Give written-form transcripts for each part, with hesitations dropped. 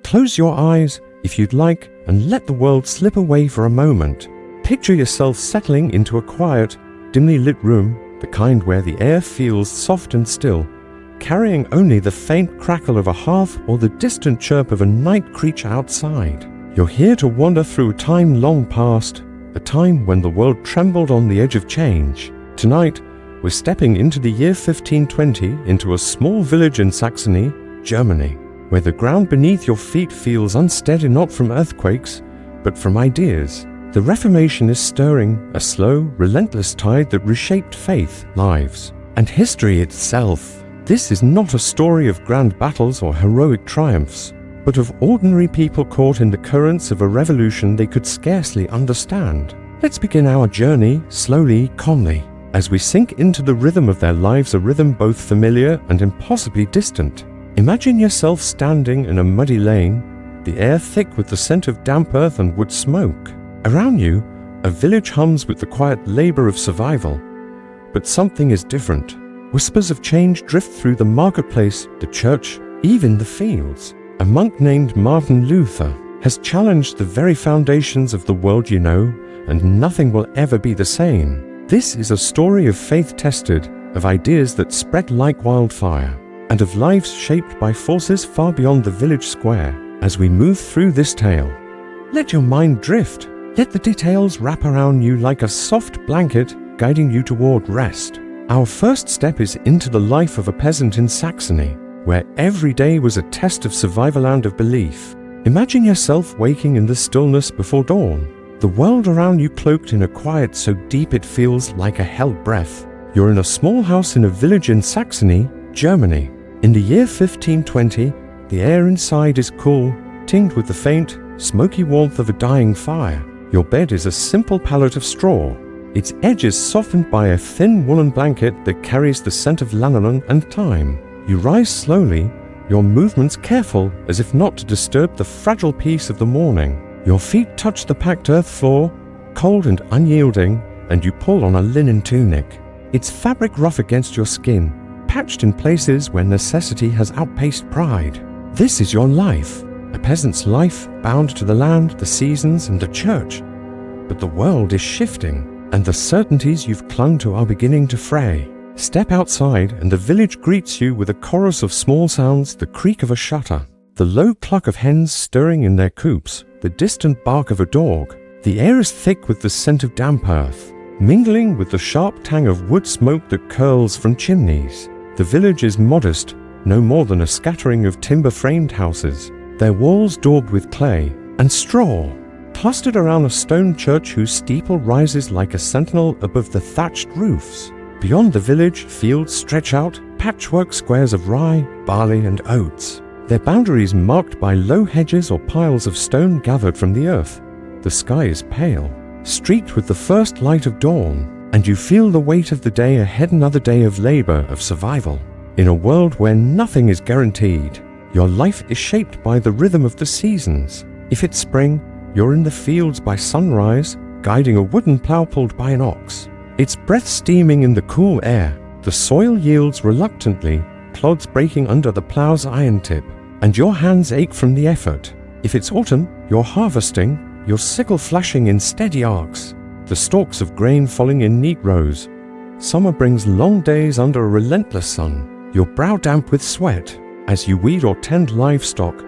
Close your eyes, if you'd like, and let the world slip away for a moment. Picture yourself settling into a quiet, dimly lit room, the kind where the air feels soft and still, carrying only the faint crackle of a hearth or the distant chirp of a night creature outside. You're here to wander through a time long past, a time when the world trembled on the edge of change. Tonight, we're stepping into the year 1520 into a small village in Saxony, Germany, where the ground beneath your feet feels unsteady not from earthquakes, but from ideas. The Reformation is stirring, a slow, relentless tide that reshaped faith, lives, and history itself. This is not a story of grand battles or heroic triumphs, but of ordinary people caught in the currents of a revolution they could scarcely understand. Let's begin our journey slowly, calmly, as we sink into the rhythm of their lives, a rhythm both familiar and impossibly distant. Imagine yourself standing in a muddy lane, the air thick with the scent of damp earth and wood smoke. Around you, a village hums with the quiet labor of survival. But something is different. Whispers of change drift through the marketplace, the church, even the fields. A monk named Martin Luther has challenged the very foundations of the world you know, and nothing will ever be the same. This is a story of faith tested, of ideas that spread like wildfire, and of lives shaped by forces far beyond the village square. As we move through this tale, let your mind drift. Let the details wrap around you like a soft blanket, guiding you toward rest. Our first step is into the life of a peasant in Saxony, where every day was a test of survival and of belief. Imagine yourself waking in the stillness before dawn, the world around you cloaked in a quiet so deep it feels like a held breath. You're in a small house in a village in Saxony, Germany. In the year 1520, the air inside is cool, tinged with the faint, smoky warmth of a dying fire. Your bed is a simple pallet of straw, its edges softened by a thin woolen blanket that carries the scent of lanolin and thyme. You rise slowly, your movements careful as if not to disturb the fragile peace of the morning. Your feet touch the packed earth floor, cold and unyielding, and you pull on a linen tunic. Its fabric rough against your skin, patched in places where necessity has outpaced pride. This is your life, a peasant's life bound to the land, the seasons, and the church. But the world is shifting, and the certainties you've clung to are beginning to fray. Step outside, and the village greets you with a chorus of small sounds, the creak of a shutter, the low cluck of hens stirring in their coops, the distant bark of a dog. The air is thick with the scent of damp earth, mingling with the sharp tang of wood smoke that curls from chimneys. The village is modest, no more than a scattering of timber-framed houses, their walls daubed with clay and straw, clustered around a stone church whose steeple rises like a sentinel above the thatched roofs. Beyond the village, fields stretch out, patchwork squares of rye, barley, and oats, their boundaries marked by low hedges or piles of stone gathered from the earth. The sky is pale, streaked with the first light of dawn, and you feel the weight of the day ahead, another day of labor, of survival. In a world where nothing is guaranteed, your life is shaped by the rhythm of the seasons. If it's spring, you're in the fields by sunrise, guiding a wooden plow pulled by an ox, its breath steaming in the cool air. The soil yields reluctantly, clods breaking under the plow's iron tip, and your hands ache from the effort. If it's autumn, you're harvesting, your sickle flashing in steady arcs, the stalks of grain falling in neat rows. Summer brings long days under a relentless sun, your brow damp with sweat as you weed or tend livestock.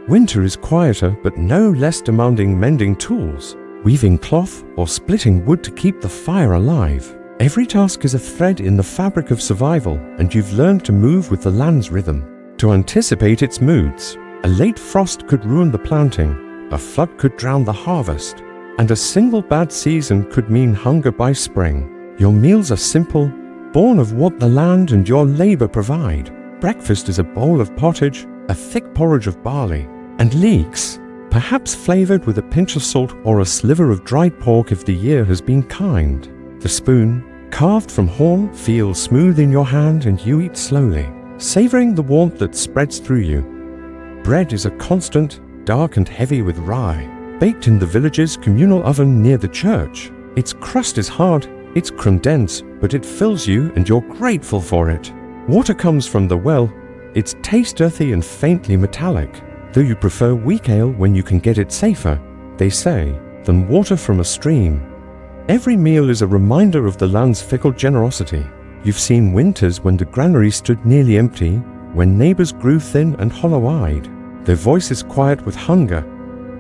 Winter is quieter but no less demanding, mending tools, weaving cloth, or splitting wood to keep the fire alive. Every task is a thread in the fabric of survival, and you've learned to move with the land's rhythm, to anticipate its moods. A late frost could ruin the planting, a flood could drown the harvest, and a single bad season could mean hunger by spring. Your meals are simple, born of what the land and your labor provide. Breakfast is a bowl of pottage, a thick porridge of barley, and leeks, perhaps flavored with a pinch of salt or a sliver of dried pork if the year has been kind. The spoon, carved from horn, feels smooth in your hand and you eat slowly, savoring the warmth that spreads through you. Bread is a constant, dark and heavy with rye, baked in the village's communal oven near the church. Its crust is hard, its crumb dense, but it fills you and you're grateful for it. Water comes from the well, its taste earthy and faintly metallic. though you prefer weak ale when you can get it safer, they say, than water from a stream. Every meal is a reminder of the land's fickle generosity. You've seen winters when the granary stood nearly empty, when neighbors grew thin and hollow-eyed, their voices quiet with hunger.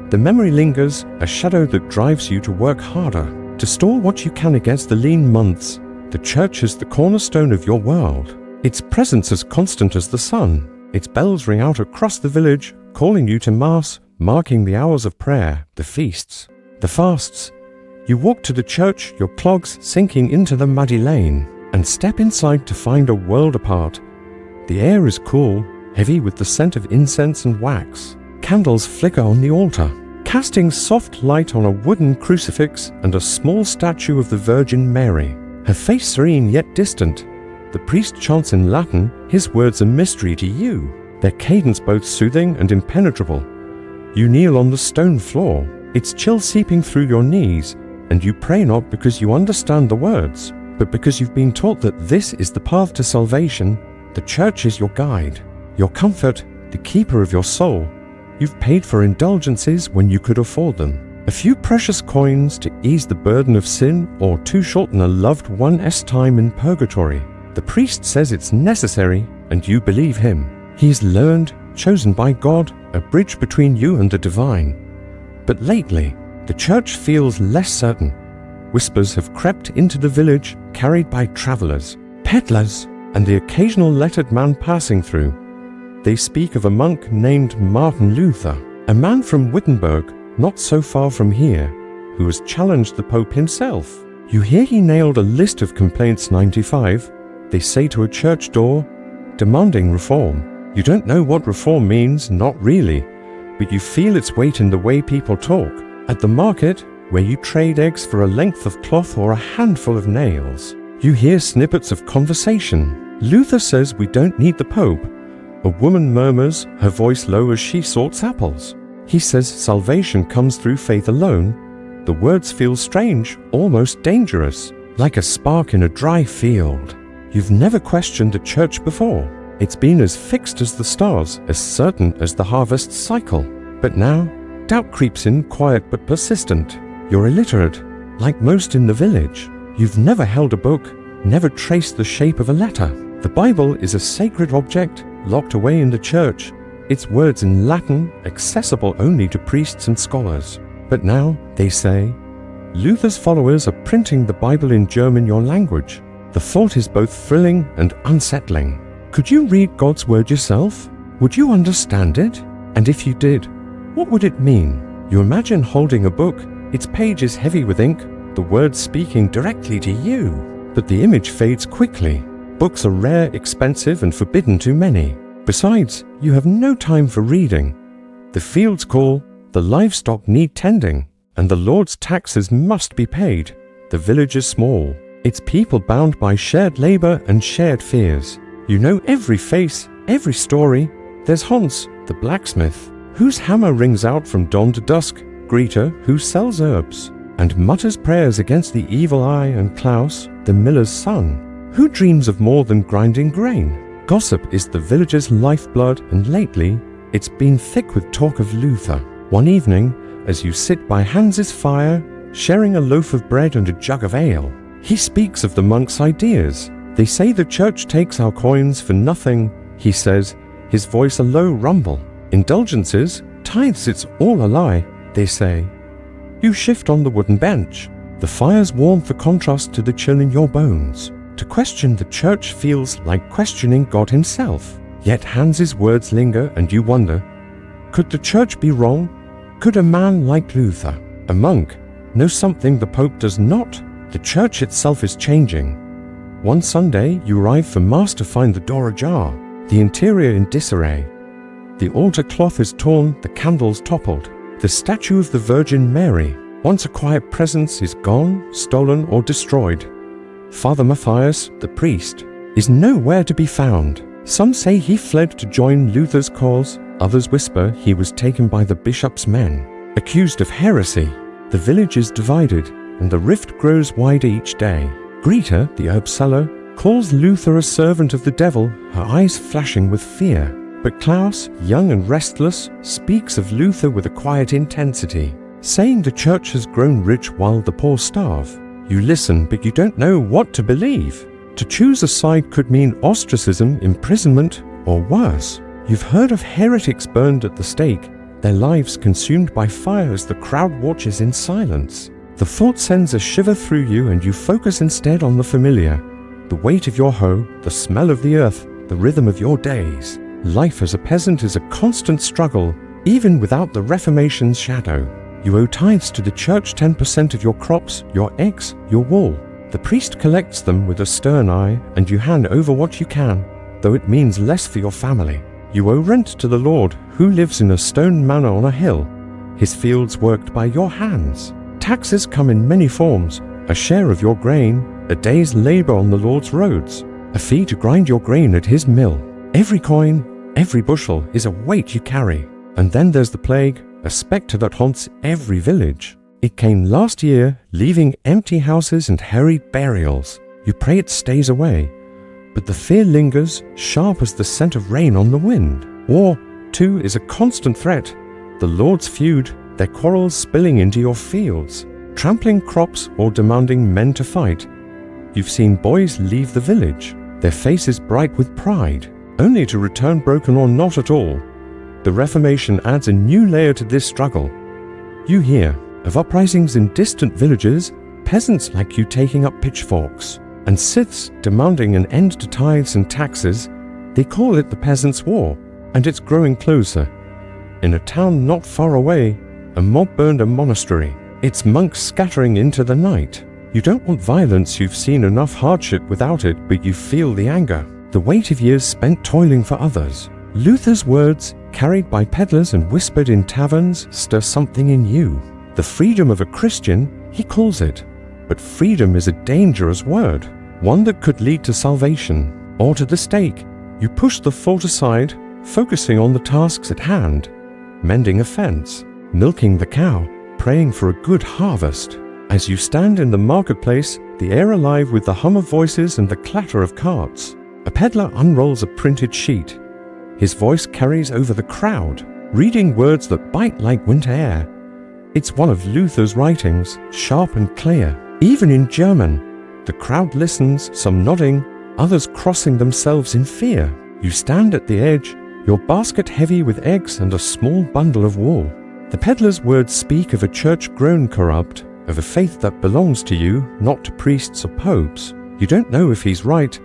The memory lingers, a shadow that drives you to work harder, to store what you can against the lean months. The church is the cornerstone of your world, its presence as constant as the sun. Its bells ring out across the village, calling you to Mass, marking the hours of prayer, the feasts, the fasts. You walk to the church, your clogs sinking into the muddy lane, and step inside to find a world apart. The air is cool, heavy with the scent of incense and wax. Candles flicker on the altar, casting soft light on a wooden crucifix and a small statue of the Virgin Mary, her face serene yet distant. The priest chants in Latin, his words a mystery to you, their cadence both soothing and impenetrable. You kneel on the stone floor, its chill seeping through your knees, and you pray not because you understand the words, but because you've been taught that this is the path to salvation. The church is your guide, your comfort, the keeper of your soul. You've paid for indulgences when you could afford them. A few precious coins to ease the burden of sin, or to shorten a loved one's time in purgatory. The priest says it's necessary, and you believe him. He is learned, chosen by God, a bridge between you and the divine. But lately, the church feels less certain. Whispers have crept into the village, carried by travelers, peddlers, and the occasional lettered man passing through. They speak of a monk named Martin Luther, a man from Wittenberg, not so far from here, who has challenged the Pope himself. You hear he nailed a list of complaints 95, they say to a church door, demanding reform. You don't know what reform means, not really, but you feel its weight in the way people talk. At the market, where you trade eggs for a length of cloth or a handful of nails, you hear snippets of conversation. Luther says we don't need the Pope. A woman murmurs, her voice low as she sorts apples. He says salvation comes through faith alone. The words feel strange, almost dangerous, like a spark in a dry field. You've never questioned the church before. It's been as fixed as the stars, as certain as the harvest cycle. But now, doubt creeps in, quiet but persistent. You're illiterate, like most in the village. You've never held a book, never traced the shape of a letter. The Bible is a sacred object, locked away in the church, its words in Latin, accessible only to priests and scholars. But now, they say, Luther's followers are printing the Bible in German, your language. The thought is both thrilling and unsettling. Could you read God's word yourself? Would you understand it? And if you did, what would it mean? You imagine holding a book, its page is heavy with ink, the words speaking directly to you. But the image fades quickly. Books are rare, expensive, and forbidden to many. Besides, you have no time for reading. The fields call, the livestock need tending, and the Lord's taxes must be paid. The village is small, its people bound by shared labor and shared fears. You know every face, every story. There's Hans, the blacksmith, whose hammer rings out from dawn to dusk, Greta, who sells herbs, and mutters prayers against the evil eye, and Klaus, the miller's son, who dreams of more than grinding grain. Gossip is the village's lifeblood, and lately, it's been thick with talk of Luther. One evening, as you sit by Hans's fire, sharing a loaf of bread and a jug of ale, he speaks of the monk's ideas. They say the church takes our coins for nothing, he says, his voice a low rumble. Indulgences, tithes, it's all a lie, they say. You shift on the wooden bench. The fire's warmth a contrast to the chill in your bones. To question the church feels like questioning God himself. Yet Hans's words linger, and you wonder, could the church be wrong? Could a man like Luther, a monk, know something the Pope does not? The church itself is changing. One Sunday, you arrive for Mass to find the door ajar, the interior in disarray. The altar cloth is torn, the candles toppled. The statue of the Virgin Mary, once a quiet presence, is gone, stolen, or destroyed. Father Matthias, the priest, is nowhere to be found. Some say he fled to join Luther's cause, others whisper he was taken by the bishop's men. Accused of heresy, the village is divided, and the rift grows wider each day. Greta, the herb seller, calls Luther a servant of the devil, her eyes flashing with fear. But Klaus, young and restless, speaks of Luther with a quiet intensity, saying the church has grown rich while the poor starve. You listen, but you don't know what to believe. To choose a side could mean ostracism, imprisonment, or worse. You've heard of heretics burned at the stake, their lives consumed by fire as the crowd watches in silence. The thought sends a shiver through you and you focus instead on the familiar, the weight of your hoe, the smell of the earth, the rhythm of your days. Life as a peasant is a constant struggle, even without the Reformation's shadow. You owe tithes to the church, 10% of your crops, your eggs, your wool. The priest collects them with a stern eye, and you hand over what you can, though it means less for your family. You owe rent to the Lord, who lives in a stone manor on a hill, his fields worked by your hands. Taxes come in many forms, a share of your grain, a day's labor on the Lord's roads, a fee to grind your grain at his mill. Every coin, every bushel is a weight you carry. And then there's the plague, a spectre that haunts every village. It came last year, leaving empty houses and harried burials. You pray it stays away, but the fear lingers, sharp as the scent of rain on the wind. War, too, is a constant threat. The Lord's feud, their quarrels spilling into your fields, trampling crops or demanding men to fight. You've seen boys leave the village, their faces bright with pride, only to return broken or not at all. The Reformation adds a new layer to this struggle. You hear of uprisings in distant villages, peasants like you taking up pitchforks, and ciths demanding an end to tithes and taxes. They call it the Peasants' War, and it's growing closer. In a town not far away, a mob burned a monastery, its monks scattering into the night. You don't want violence, you've seen enough hardship without it, but you feel the anger, the weight of years spent toiling for others. Luther's words, carried by peddlers and whispered in taverns, stir something in you. The freedom of a Christian, he calls it. But freedom is a dangerous word, one that could lead to salvation or to the stake. You push the thought aside, focusing on the tasks at hand, mending a fence, milking the cow, praying for a good harvest. As you stand in the marketplace, the air alive with the hum of voices and the clatter of carts, a peddler unrolls a printed sheet. His voice carries over the crowd, reading words that bite like winter air. It's one of Luther's writings, sharp and clear. Even in German, the crowd listens, some nodding, others crossing themselves in fear. You stand at the edge, your basket heavy with eggs and a small bundle of wool. The peddler's words speak of a church grown corrupt, of a faith that belongs to you, not to priests or popes. You don't know if he's right,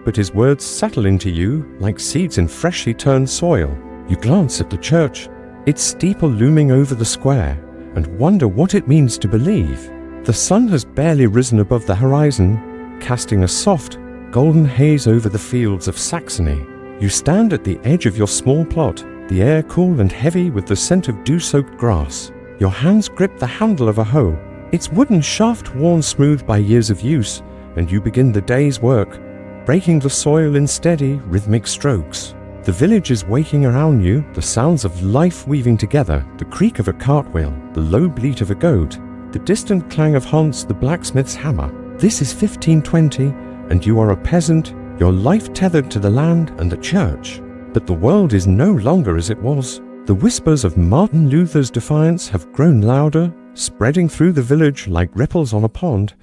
but his words settle into you like seeds in freshly turned soil. You glance at the church, its steeple looming over the square, and wonder what it means to believe. The sun has barely risen above the horizon, casting a soft, golden haze over the fields of Saxony. You stand at the edge of your small plot, the air cool and heavy with the scent of dew-soaked grass. Your hands grip the handle of a hoe, its wooden shaft worn smooth by years of use, and you begin the day's work, breaking the soil in steady, rhythmic strokes. The village is waking around you, the sounds of life weaving together, the creak of a cartwheel, the low bleat of a goat, the distant clang of Hans the blacksmith's hammer. This is 1520, and you are a peasant, your life tethered to the land and the church. But the world is no longer as it was. The whispers of Martin Luther's defiance have grown louder, spreading through the village like ripples on a pond,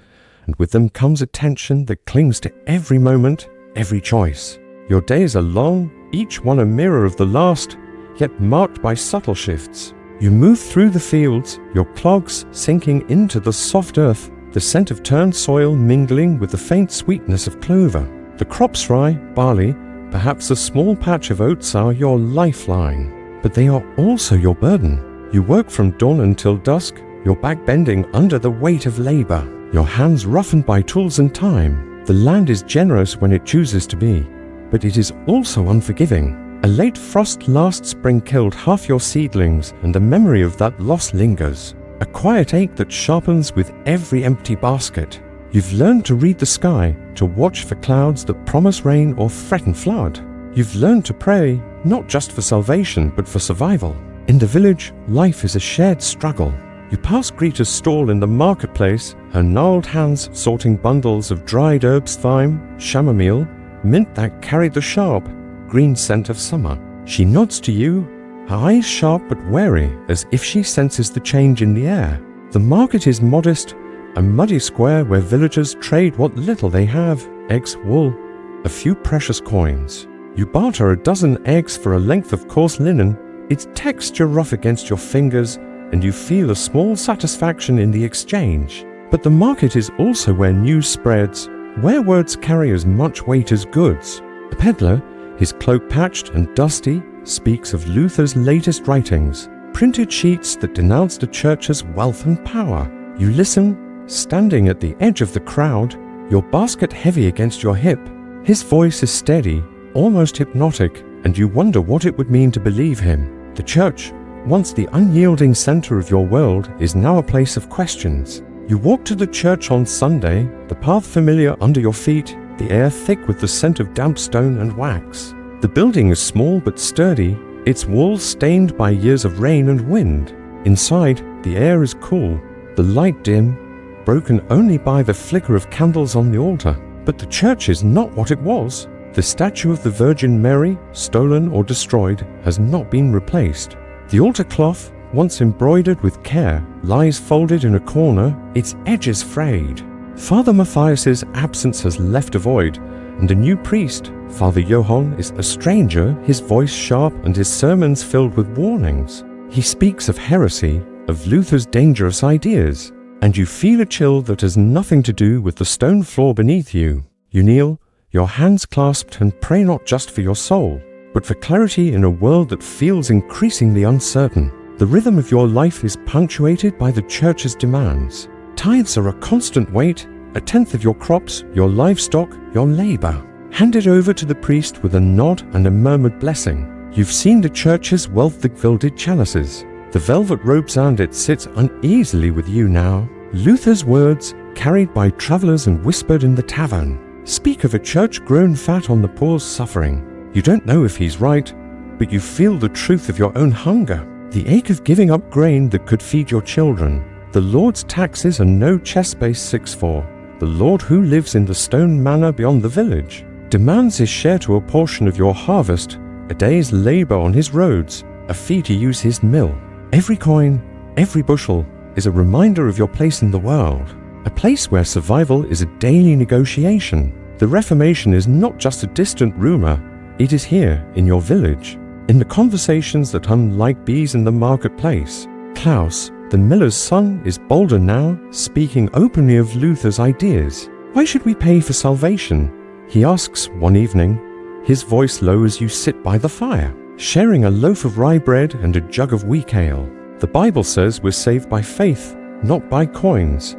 and with them comes a tension that clings to every moment, every choice. Your days are long, each one a mirror of the last, yet marked by subtle shifts. You move through the fields, your clogs sinking into the soft earth, the scent of turned soil mingling with the faint sweetness of clover. The crops rye, barley, perhaps a small patch of oats are your lifeline, but they are also your burden. You work from dawn until dusk, your back bending under the weight of labor, your hands roughened by tools and time. The land is generous when it chooses to be, but it is also unforgiving. A late frost last spring killed half your seedlings, and the memory of that loss lingers, a quiet ache that sharpens with every empty basket. You've learned to read the sky, to watch for clouds that promise rain or threaten flood. You've learned to pray, not just for salvation, but for survival. In the village, life is a shared struggle. You pass Greta's stall in the marketplace, her gnarled hands sorting bundles of dried herbs, thyme, chamomile, mint that carried the sharp, green scent of summer. She nods to you, her eyes sharp but wary, as if she senses the change in the air. The market is modest, a muddy square where villagers trade what little they have: eggs, wool, a few precious coins. You barter a dozen eggs for a length of coarse linen, its texture rough against your fingers, and you feel a small satisfaction in the exchange. But the market is also where news spreads, where words carry as much weight as goods. A peddler, his cloak patched and dusty, speaks of Luther's latest writings, printed sheets that denounce the church's wealth and power. You listen, standing at the edge of the crowd, your basket heavy against your hip. His voice is steady, almost hypnotic, and you wonder what it would mean to believe him. The church, once the unyielding center of your world, is now a place of questions. You walk to the church on Sunday, the path familiar under your feet, the air thick with the scent of damp stone and wax. The building is small but sturdy, its walls stained by years of rain and wind. Inside, the air is cool, the light dim, broken only by the flicker of candles on the altar. But the church is not what it was. The statue of the Virgin Mary, stolen or destroyed, has not been replaced. The altar cloth, once embroidered with care, lies folded in a corner, its edges frayed. Father Matthias's absence has left a void, and a new priest, Father Johann, is a stranger, his voice sharp and his sermons filled with warnings. He speaks of heresy, of Luther's dangerous ideas, and you feel a chill that has nothing to do with the stone floor beneath you. You kneel, your hands clasped, and pray not just for your soul, but for clarity in a world that feels increasingly uncertain. The rhythm of your life is punctuated by the church's demands. Tithes are a constant weight, a tenth of your crops, your livestock, your labor. Handed over to the priest with a nod and a murmured blessing. You've seen the church's wealth-gilded chalices. The velvet robes, and it sits uneasily with you now. Luther's words, carried by travelers and whispered in the tavern, speak of a church grown fat on the poor's suffering. You don't know if he's right, but you feel the truth of your own hunger, the ache of giving up grain that could feed your children. The Lord's taxes are no chest space 6-4. The Lord who lives in the stone manor beyond the village demands his share to a portion of your harvest, a day's labor on his roads, a fee to use his mill. Every coin, every bushel is a reminder of your place in the world, a place where survival is a daily negotiation. The Reformation is not just a distant rumor, it is here in your village, in the conversations that hum like bees in the marketplace. Klaus, the miller's son, is bolder now, speaking openly of Luther's ideas. Why should we pay for salvation? He asks one evening, his voice low as you sit by the fire, sharing a loaf of rye bread and a jug of weak ale. The Bible says we're saved by faith, not by coins.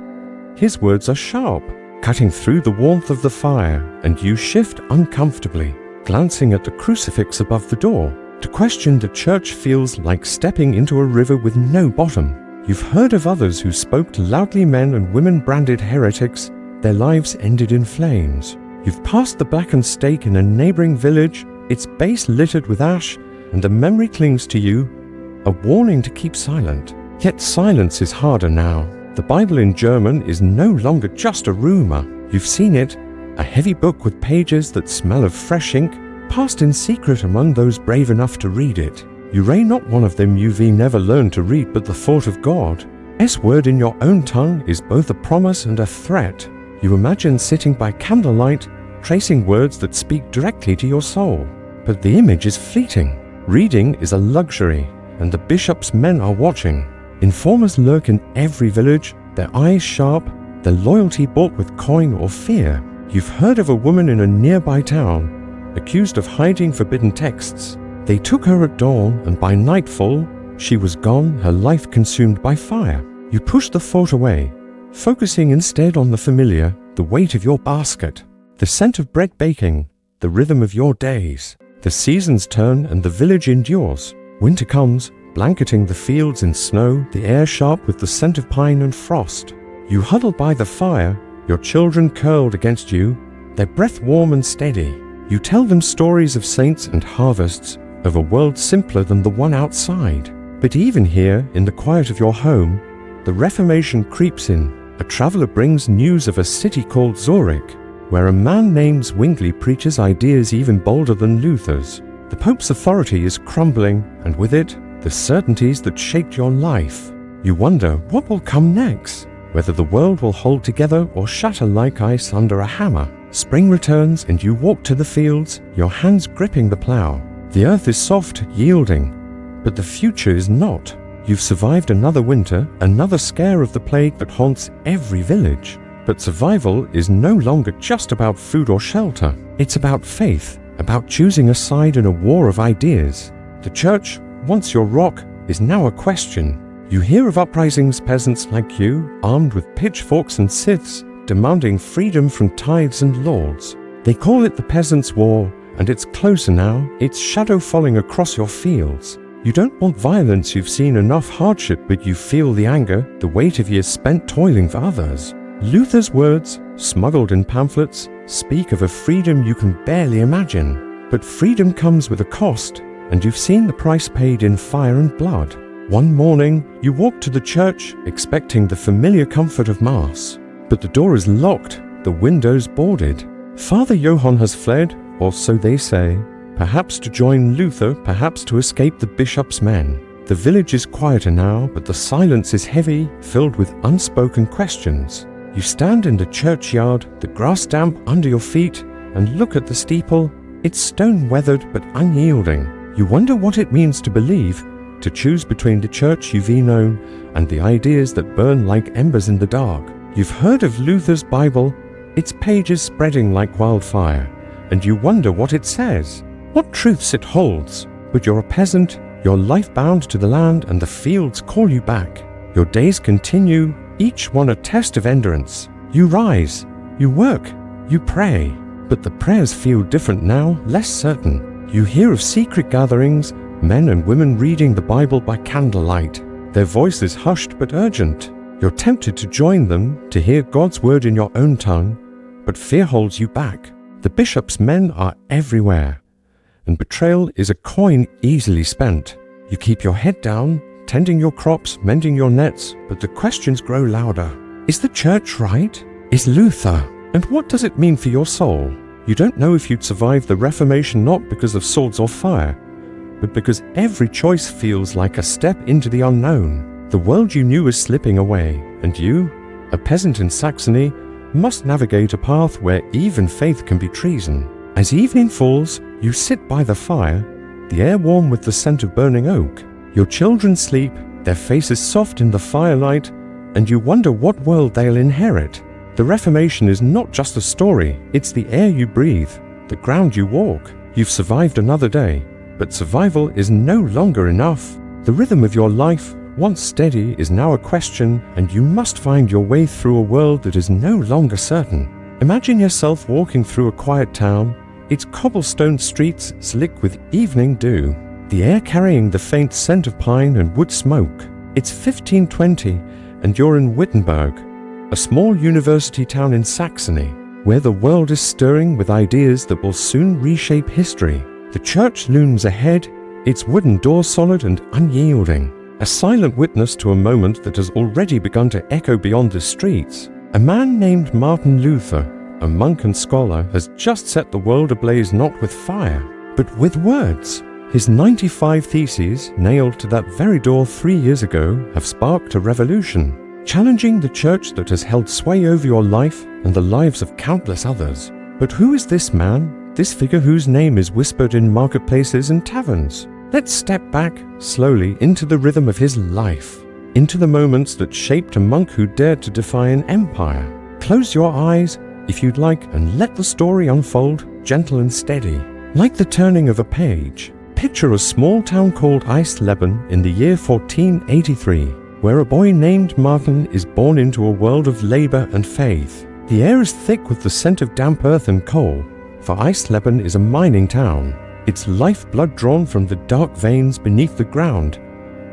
His words are sharp, cutting through the warmth of the fire, and you shift uncomfortably, glancing at the crucifix above the door. To question the church feels like stepping into a river with no bottom. You've heard of others who spoke to loudly men and women branded heretics. Their lives ended in flames. You've passed the blackened stake in a neighboring village, its base littered with ash, and a memory clings to you, a warning to keep silent. Yet silence is harder now. The Bible in German is no longer just a rumor. You've seen it, a heavy book with pages that smell of fresh ink, passed in secret among those brave enough to read it. You read not one of them you've never learned to read, but the thought of God. S word in your own tongue is both a promise and a threat. You imagine sitting by candlelight, tracing words that speak directly to your soul. But the image is fleeting. Reading is a luxury, and the bishop's men are watching. Informers lurk in every village, their eyes sharp, their loyalty bought with coin or fear. You've heard of a woman in a nearby town, accused of hiding forbidden texts. They took her at dawn, and by nightfall, she was gone, her life consumed by fire. You push the thought away, focusing instead on the familiar, the weight of your basket, the scent of bread baking, the rhythm of your days. The seasons turn and the village endures. Winter comes, blanketing the fields in snow, the air sharp with the scent of pine and frost. You huddle by the fire, your children curled against you, their breath warm and steady. You tell them stories of saints and harvests, of a world simpler than the one outside. But even here, in the quiet of your home, the Reformation creeps in. A traveler brings news of a city called Zurich, where a man named Zwingli preaches ideas even bolder than Luther's. The Pope's authority is crumbling, and with it, the certainties that shaped your life. You wonder what will come next, whether the world will hold together or shatter like ice under a hammer. Spring returns and you walk to the fields, your hands gripping the plow. The earth is soft, yielding, but the future is not. You've survived another winter, another scare of the plague that haunts every village. But survival is no longer just about food or shelter. It's about faith, about choosing a side in a war of ideas. The church, once your rock, is now a question. You hear of uprisings, peasants like you, armed with pitchforks and scythes, demanding freedom from tithes and lords. They call it the Peasants' War, and it's closer now, its shadow falling across your fields. You don't want violence, you've seen enough hardship, but you feel the anger, the weight of years spent toiling for others. Luther's words, smuggled in pamphlets, speak of a freedom you can barely imagine. But freedom comes with a cost, and you've seen the price paid in fire and blood. One morning, you walk to the church, expecting the familiar comfort of Mass. But the door is locked, the windows boarded. Father Johann has fled, or so they say, perhaps to join Luther, perhaps to escape the bishop's men. The village is quieter now, but the silence is heavy, filled with unspoken questions. You stand in the churchyard, the grass damp under your feet, and look at the steeple. It's stone-weathered but unyielding. You wonder what it means to believe, to choose between the church you've known and the ideas that burn like embers in the dark. You've heard of Luther's Bible, its pages spreading like wildfire, and you wonder what it says, what truths it holds. But you're a peasant, your life bound to the land, and the fields call you back. Your days continue, each one a test of endurance. You rise, you work, you pray, but the prayers feel different now, less certain. You hear of secret gatherings, men and women reading the Bible by candlelight, their voices hushed but urgent. You're tempted to join them, to hear God's word in your own tongue, but fear holds you back. The bishop's men are everywhere, and betrayal is a coin easily spent. You keep your head down, tending your crops, mending your nets, but the questions grow louder. Is the church right? Is Luther? And what does it mean for your soul? You don't know if you'd survive the Reformation, not because of swords or fire, but because every choice feels like a step into the unknown. The world you knew is slipping away, and you, a peasant in Saxony, must navigate a path where even faith can be treason. As evening falls, you sit by the fire, the air warm with the scent of burning oak. Your children sleep, their faces soft in the firelight, and you wonder what world they'll inherit. The Reformation is not just a story, it's the air you breathe, the ground you walk. You've survived another day, but survival is no longer enough. The rhythm of your life, once steady, is now a question, and you must find your way through a world that is no longer certain. Imagine yourself walking through a quiet town, its cobblestone streets slick with evening dew, the air carrying the faint scent of pine and wood smoke. It's 1520, and you're in Wittenberg, a small university town in Saxony, where the world is stirring with ideas that will soon reshape history. The church looms ahead, its wooden door solid and unyielding, a silent witness to a moment that has already begun to echo beyond the streets. A man named Martin Luther, a monk and scholar, has just set the world ablaze not with fire, but with words. His 95 theses, nailed to that very door 3 years ago, have sparked a revolution, challenging the church that has held sway over your life and the lives of countless others. But who is this man, this figure whose name is whispered in marketplaces and taverns? Let's step back, slowly, into the rhythm of his life, into the moments that shaped a monk who dared to defy an empire. Close your eyes, if you'd like, and let the story unfold, gentle and steady, like the turning of a page. Picture a small town called Eisleben in the year 1483, where a boy named Martin is born into a world of labor and faith. The air is thick with the scent of damp earth and coal, for Eisleben is a mining town, its lifeblood drawn from the dark veins beneath the ground.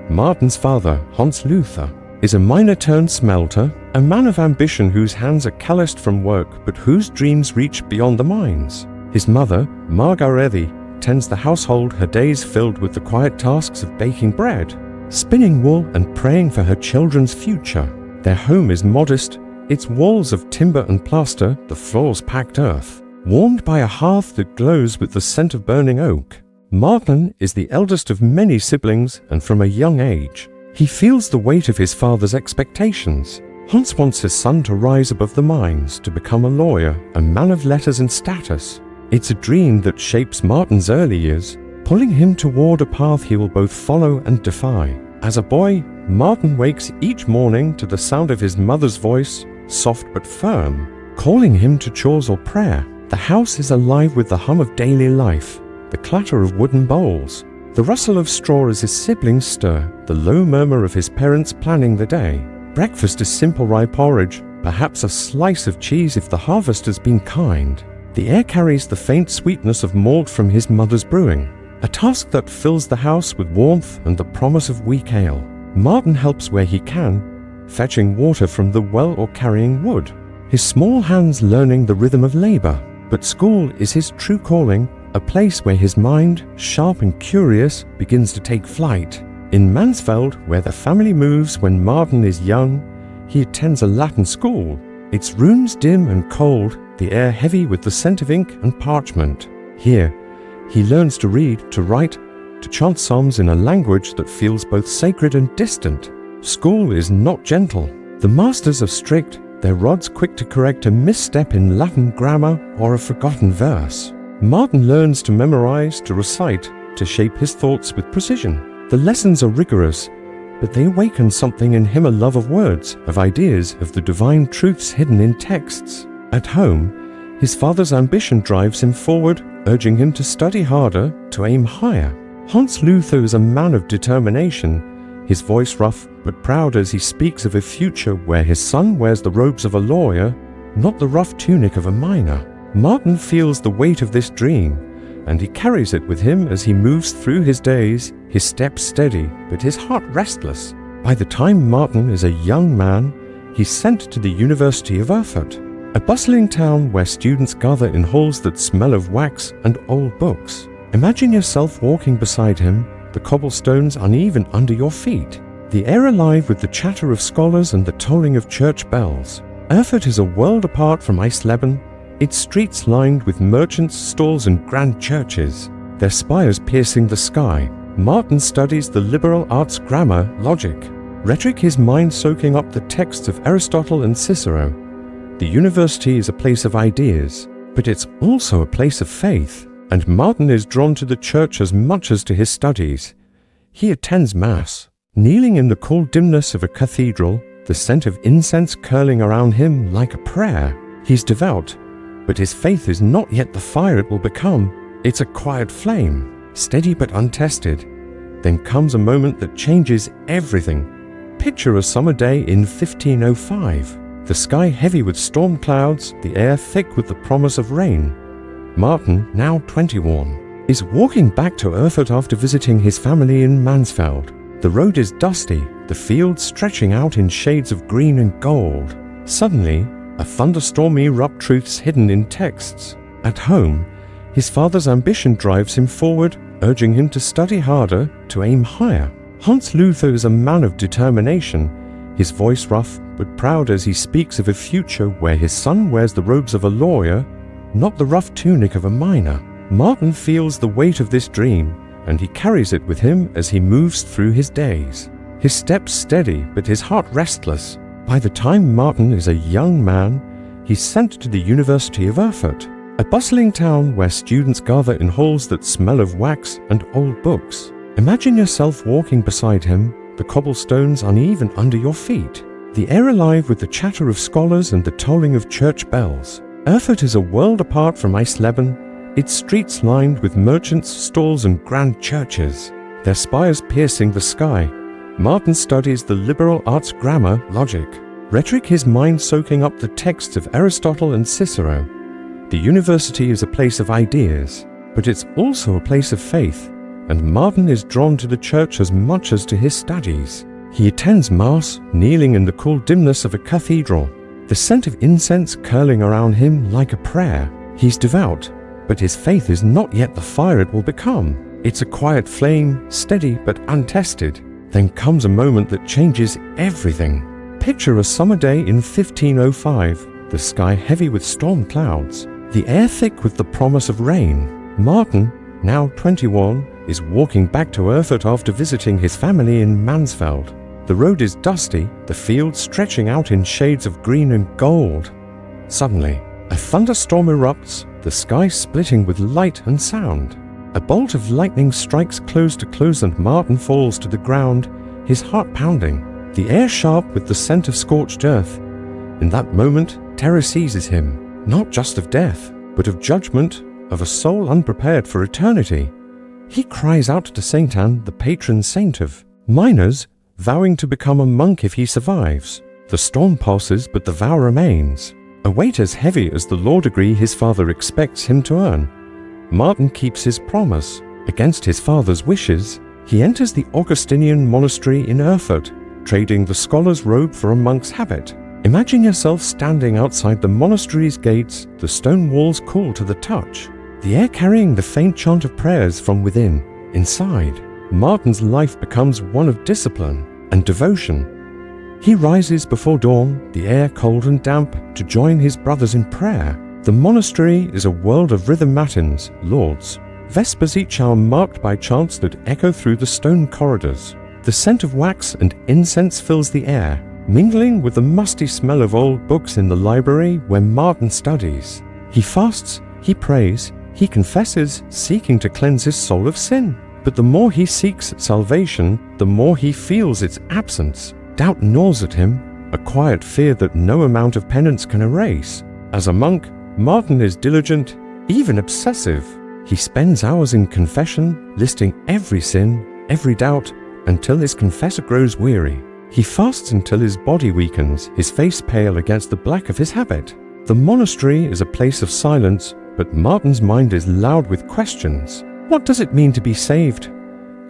Martin's father, Hans Luther, is a miner turned smelter, a man of ambition whose hands are calloused from work but whose dreams reach beyond the mines. His mother, Margarethe, tends the household, her days filled with the quiet tasks of baking bread, spinning wool and praying for her children's future. Their home is modest, its walls of timber and plaster, the floors packed earth, warmed by a hearth that glows with the scent of burning oak. Martin is the eldest of many siblings, and from a young age, he feels the weight of his father's expectations. Hans wants his son to rise above the mines, to become a lawyer, a man of letters and status. It's a dream that shapes Martin's early years, pulling him toward a path he will both follow and defy. As a boy, Martin wakes each morning to the sound of his mother's voice, soft but firm, calling him to chores or prayer. The house is alive with the hum of daily life, the clatter of wooden bowls, the rustle of straw as his siblings stir, the low murmur of his parents planning the day. Breakfast is simple rye porridge, perhaps a slice of cheese if the harvest has been kind. The air carries the faint sweetness of malt from his mother's brewing, a task that fills the house with warmth and the promise of weak ale. Martin helps where he can, fetching water from the well or carrying wood, his small hands learning the rhythm of labor. But school is his true calling, a place where his mind, sharp and curious, begins to take flight. In Mansfeld, where the family moves when Martin is young, he attends a Latin school, its rooms dim and cold, the air heavy with the scent of ink and parchment. Here, he learns to read, to write, to chant psalms in a language that feels both sacred and distant. School is not gentle. The masters are strict, their rods quick to correct a misstep in Latin grammar or a forgotten verse. Martin learns to memorize, to recite, to shape his thoughts with precision. The lessons are rigorous, but they awaken something in him, a love of words, of ideas, of the divine truths hidden in texts. At home, his father's ambition drives him forward, urging him to study harder, to aim higher. Hans Luther is a man of determination, his voice rough but proud as he speaks of a future where his son wears the robes of a lawyer, not the rough tunic of a miner. Martin feels the weight of this dream, and he carries it with him as he moves through his days, his steps steady, but his heart restless. By the time Martin is a young man, he's sent to the University of Erfurt, a bustling town where students gather in halls that smell of wax and old books. Imagine yourself walking beside him, the cobblestones uneven under your feet, the air alive with the chatter of scholars and the tolling of church bells. Erfurt is a world apart from Eisleben, its streets lined with merchants' stalls and grand churches, their spires piercing the sky. Martin studies the liberal arts, grammar, logic, rhetoric, his mind soaking up the texts of Aristotle and Cicero. The university is a place of ideas, but it's also a place of faith, and Martin is drawn to the church as much as to his studies. He attends Mass, kneeling in the cool dimness of a cathedral, the scent of incense curling around him like a prayer. He's devout, but his faith is not yet the fire it will become. It's a quiet flame, steady but untested. Then comes a moment that changes everything. Picture a summer day in 1505. The sky heavy with storm clouds, the air thick with the promise of rain. Martin, now 21, is walking back to Erfurt after visiting his family in Mansfeld. The road is dusty, the fields stretching out in shades of green and gold. Suddenly, a thunderstorm erupts truths hidden in texts. At home, his father's ambition drives him forward, urging him to study harder, to aim higher. Hans Luther is a man of determination, his voice rough but proud as he speaks of a future where his son wears the robes of a lawyer, not the rough tunic of a miner. Martin feels the weight of this dream, and he carries it with him as he moves through his days. His steps steady, but his heart restless. By the time Martin is a young man, he's sent to the University of Erfurt, a bustling town where students gather in halls that smell of wax and old books. Imagine yourself walking beside him, the cobblestones uneven under your feet, the air alive with the chatter of scholars and the tolling of church bells. Erfurt is a world apart from Eisleben, its streets lined with merchants' stalls and grand churches, their spires piercing the sky. Martin studies the liberal arts, grammar, logic, rhetoric, his mind soaking up the texts of Aristotle and Cicero. The university is a place of ideas, but it's also a place of faith, and Martin is drawn to the church as much as to his studies. He attends Mass, kneeling in the cool dimness of a cathedral, the scent of incense curling around him like a prayer. He's devout, but his faith is not yet the fire it will become. It's a quiet flame, steady but untested. Then comes a moment that changes everything. Picture a summer day in 1505, the sky heavy with storm clouds, the air thick with the promise of rain. Martin, now 21, is walking back to Erfurt after visiting his family in Mansfeld. The road is dusty, the fields stretching out in shades of green and gold. Suddenly, a thunderstorm erupts, the sky splitting with light and sound. A bolt of lightning strikes close to close and Martin falls to the ground, his heart pounding, the air sharp with the scent of scorched earth. In that moment, terror seizes him, not just of death, but of judgment, of a soul unprepared for eternity. He cries out to Saint Anne, the patron saint of miners, vowing to become a monk if he survives. The storm passes, but the vow remains. A weight as heavy as the law degree his father expects him to earn. Martin keeps his promise. Against his father's wishes, he enters the Augustinian monastery in Erfurt, trading the scholar's robe for a monk's habit. Imagine yourself standing outside the monastery's gates, the stone walls cool to the touch, the air carrying the faint chant of prayers from within. Inside, Martin's life becomes one of discipline and devotion. He rises before dawn, the air cold and damp, to join his brothers in prayer. The monastery is a world of rhythm matins, lauds, vespers each hour marked by chants that echo through the stone corridors. The scent of wax and incense fills the air, mingling with the musty smell of old books in the library where Martin studies. He fasts, he prays, he confesses, seeking to cleanse his soul of sin. But the more he seeks salvation, the more he feels its absence. Doubt gnaws at him, a quiet fear that no amount of penance can erase. As a monk, Martin is diligent, even obsessive. He spends hours in confession, listing every sin, every doubt, until his confessor grows weary. He fasts until his body weakens, his face pale against the black of his habit. The monastery is a place of silence, but Martin's mind is loud with questions. What does it mean to be saved?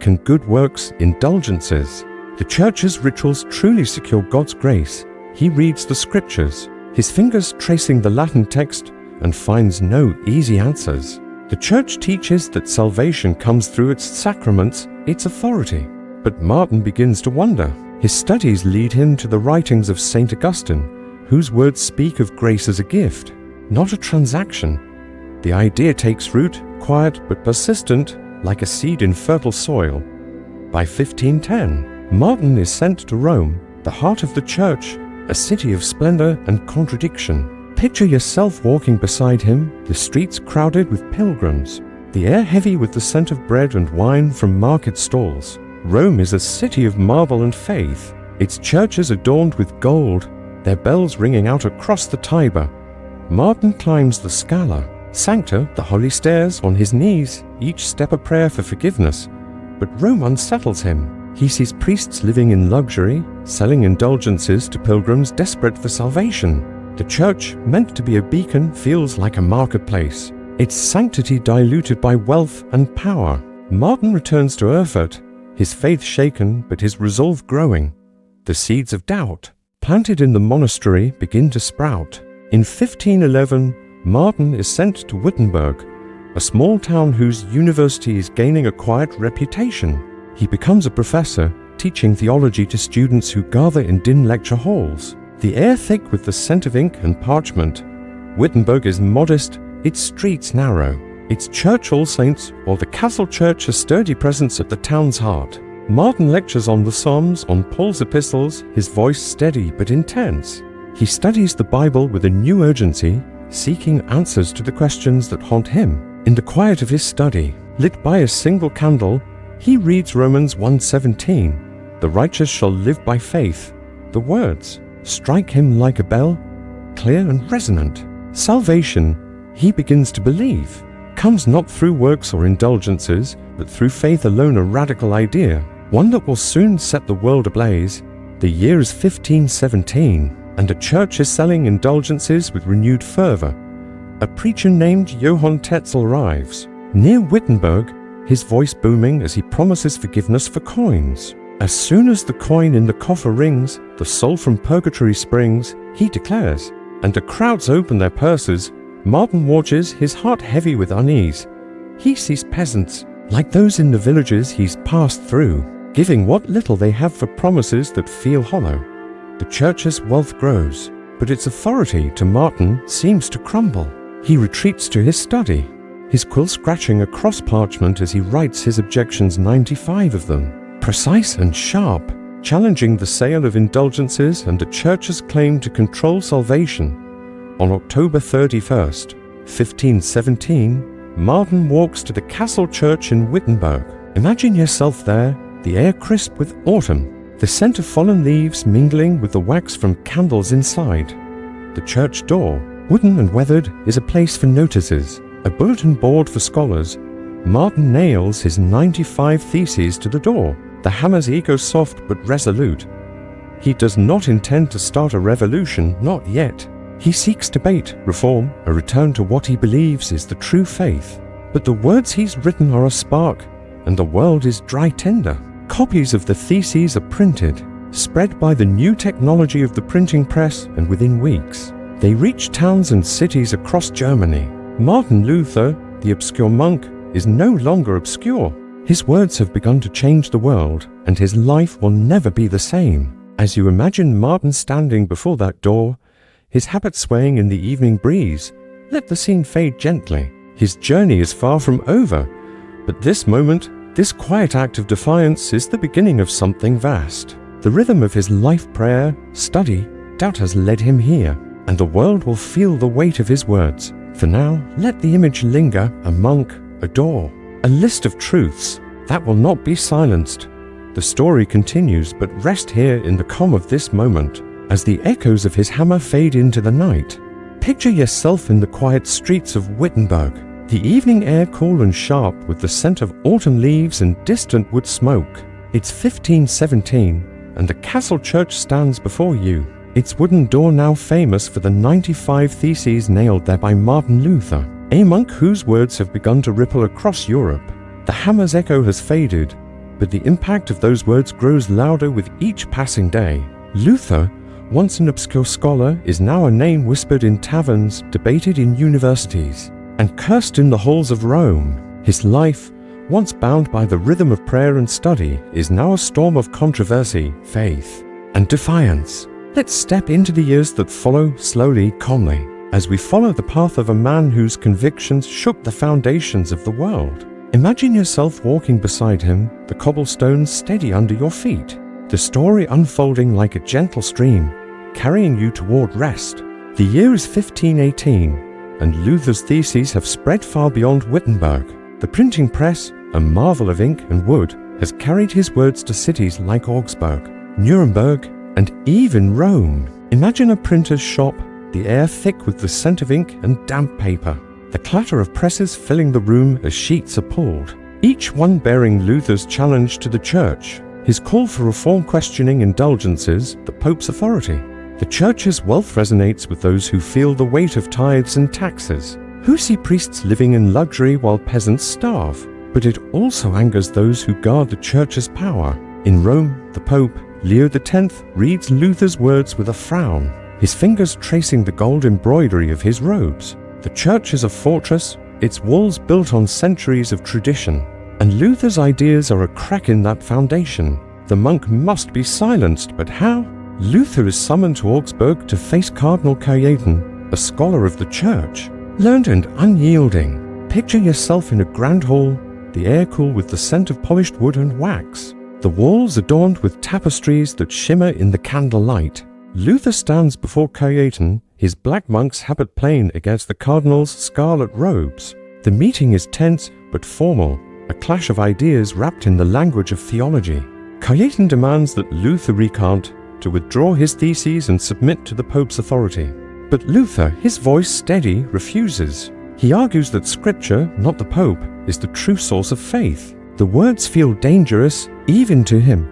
Can good works, indulgences, the church's rituals truly secure God's grace? He reads the scriptures, his fingers tracing the Latin text, and finds no easy answers. The church teaches that salvation comes through its sacraments, its authority. But Martin begins to wonder. His studies lead him to the writings of St. Augustine, whose words speak of grace as a gift, not a transaction. The idea takes root, quiet but persistent, like a seed in fertile soil. By 1510, Martin is sent to Rome, the heart of the church, a city of splendor and contradiction. Picture yourself walking beside him, the streets crowded with pilgrims, the air heavy with the scent of bread and wine from market stalls. Rome is a city of marble and faith, its churches adorned with gold, their bells ringing out across the Tiber. Martin climbs the Scala, Sancta, the holy stairs, on his knees, each step a prayer for forgiveness. But Rome unsettles him. He sees priests living in luxury, selling indulgences to pilgrims desperate for salvation. The church, meant to be a beacon, feels like a marketplace, its sanctity diluted by wealth and power. Martin returns to Erfurt, his faith shaken but his resolve growing. The seeds of doubt, planted in the monastery, begin to sprout. In 1511, Martin is sent to Wittenberg, a small town whose university is gaining a quiet reputation. He becomes a professor, teaching theology to students who gather in dim lecture halls. The air thick with the scent of ink and parchment. Wittenberg is modest, its streets narrow, its church All Saints, or the castle church a sturdy presence at the town's heart. Martin lectures on the Psalms, on Paul's epistles, his voice steady but intense. He studies the Bible with a new urgency, seeking answers to the questions that haunt him. In the quiet of his study, lit by a single candle, he reads Romans 1:17. The righteous shall live by faith. The words strike him like a bell, clear and resonant. Salvation, he begins to believe, comes not through works or indulgences, but through faith alone, a radical idea, one that will soon set the world ablaze. The year is 1517, and a church is selling indulgences with renewed fervor. A preacher named Johann Tetzel arrives. Near Wittenberg, his voice booming as he promises forgiveness for coins. As soon as the coin in the coffer rings, the soul from purgatory springs, he declares, and the crowds open their purses. Martin watches, his heart heavy with unease. He sees peasants, like those in the villages he's passed through, giving what little they have for promises that feel hollow. The church's wealth grows, but its authority to Martin seems to crumble. He retreats to his study. his quill scratching across parchment as he writes his objections, 95 of them, precise and sharp, challenging the sale of indulgences and the church's claim to control salvation. On October 31st, 1517, Martin walks to the castle church in Wittenberg. Imagine yourself there, the air crisp with autumn, the scent of fallen leaves mingling with the wax from candles inside. The church door, wooden and weathered, is a place for notices, a bulletin board for scholars. Martin nails his 95 theses to the door. The hammer's ego soft but resolute. He does not intend to start a revolution, not yet. He seeks debate, reform, a return to what he believes is the true faith. But the words he's written are a spark, and the world is dry tinder. Copies of the theses are printed, spread by the new technology of the printing press, and within weeks, they reach towns and cities across Germany. Martin Luther, the obscure monk, is no longer obscure. His words have begun to change the world, and his life will never be the same. As you imagine Martin standing before that door, his habit swaying in the evening breeze, let the scene fade gently. His journey is far from over, but this moment, this quiet act of defiance is the beginning of something vast. The rhythm of his life prayer, study, doubt has led him here, and the world will feel the weight of his words. For now, let the image linger, a monk, a door, a list of truths that will not be silenced. The story continues, but rest here in the calm of this moment, as the echoes of his hammer fade into the night. Picture yourself in the quiet streets of Wittenberg, the evening air cool and sharp with the scent of autumn leaves and distant wood smoke. It's 1517, and the castle church stands before you, its wooden door now famous for the 95 theses nailed there by Martin Luther, a monk whose words have begun to ripple across Europe. The hammer's echo has faded, but the impact of those words grows louder with each passing day. Luther, once an obscure scholar, is now a name whispered in taverns, debated in universities, and cursed in the halls of Rome. His life, once bound by the rhythm of prayer and study, is now a storm of controversy, faith, and defiance. Let's step into the years that follow slowly, calmly, as we follow the path of a man whose convictions shook the foundations of the world. Imagine yourself walking beside him, the cobblestones steady under your feet, the story unfolding like a gentle stream, carrying you toward rest. The year is 1518, and Luther's theses have spread far beyond Wittenberg. The printing press, a marvel of ink and wood, has carried his words to cities like Augsburg, Nuremberg, and even Rome. Imagine a printer's shop, the air thick with the scent of ink and damp paper, the clatter of presses filling the room as sheets are pulled, each one bearing Luther's challenge to the church, his call for reform questioning indulgences, the Pope's authority. The church's wealth resonates with those who feel the weight of tithes and taxes, who see priests living in luxury while peasants starve. But it also angers those who guard the church's power. In Rome, the Pope, Leo X, reads Luther's words with a frown, his fingers tracing the gold embroidery of his robes. The church is a fortress, its walls built on centuries of tradition, and Luther's ideas are a crack in that foundation. The monk must be silenced, but how? Luther is summoned to Augsburg to face Cardinal Cajetan, a scholar of the church, learned and unyielding. Picture yourself in a grand hall, the air cool with the scent of polished wood and wax, the walls adorned with tapestries that shimmer in the candlelight. Luther stands before Cajetan, his black monk's habit plain against the cardinal's scarlet robes. The meeting is tense but formal, a clash of ideas wrapped in the language of theology. Cajetan demands that Luther recant, to withdraw his theses and submit to the Pope's authority. But Luther, his voice steady, refuses. He argues that Scripture, not the Pope, is the true source of faith. The words feel dangerous, even to him,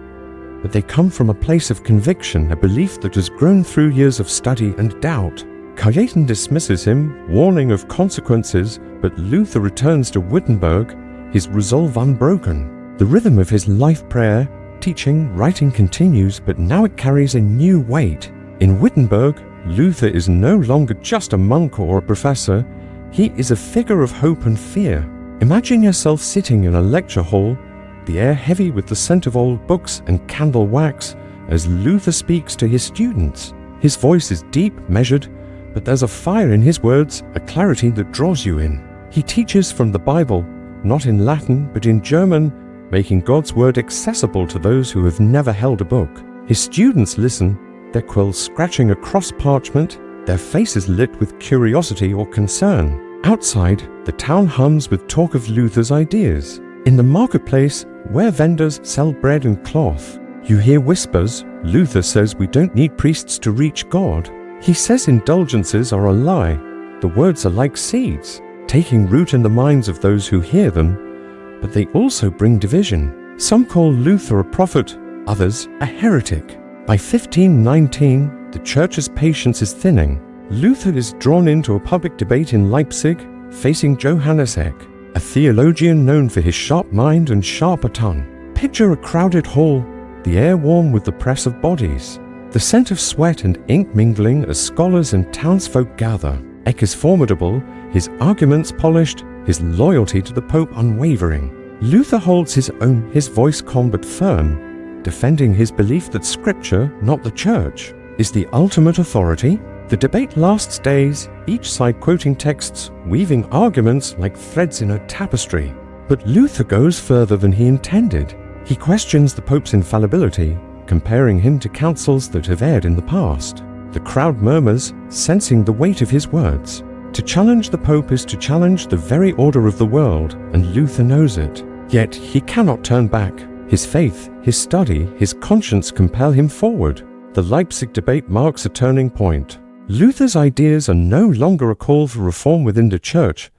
but they come from a place of conviction, a belief that has grown through years of study and doubt. Cajetan dismisses him, warning of consequences, but Luther returns to Wittenberg, his resolve unbroken. The rhythm of his life prayer, teaching, writing continues, but now it carries a new weight. In Wittenberg, Luther is no longer just a monk or a professor, he is a figure of hope and fear. Imagine yourself sitting in a lecture hall, the air heavy with the scent of old books and candle wax, as Luther speaks to his students. His voice is deep, measured, but there's a fire in his words, a clarity that draws you in. He teaches from the Bible, not in Latin but in German, making God's word accessible to those who have never held a book. His students listen, their quills scratching across parchment, their faces lit with curiosity or concern. Outside, the town hums with talk of Luther's ideas. In the marketplace, where vendors sell bread and cloth, you hear whispers. Luther says we don't need priests to reach God. He says indulgences are a lie. The words are like seeds, taking root in the minds of those who hear them, but they also bring division. Some call Luther a prophet, others a heretic. By 1519, the church's patience is thinning. Luther is drawn into a public debate in Leipzig, facing Johannes Eck, a theologian known for his sharp mind and sharper tongue. Picture a crowded hall, the air warm with the press of bodies, the scent of sweat and ink mingling as scholars and townsfolk gather. Eck is formidable, his arguments polished, his loyalty to the Pope unwavering. Luther holds his own, his voice calm but firm, defending his belief that Scripture, not the Church, is the ultimate authority. The debate lasts days, each side quoting texts, weaving arguments like threads in a tapestry. But Luther goes further than he intended. He questions the Pope's infallibility, comparing him to councils that have erred in the past. The crowd murmurs, sensing the weight of his words. To challenge the Pope is to challenge the very order of the world, and Luther knows it. Yet he cannot turn back. His faith, his study, his conscience compel him forward. The Leipzig debate marks a turning point. Luther's ideas are no longer a call for reform within the Church.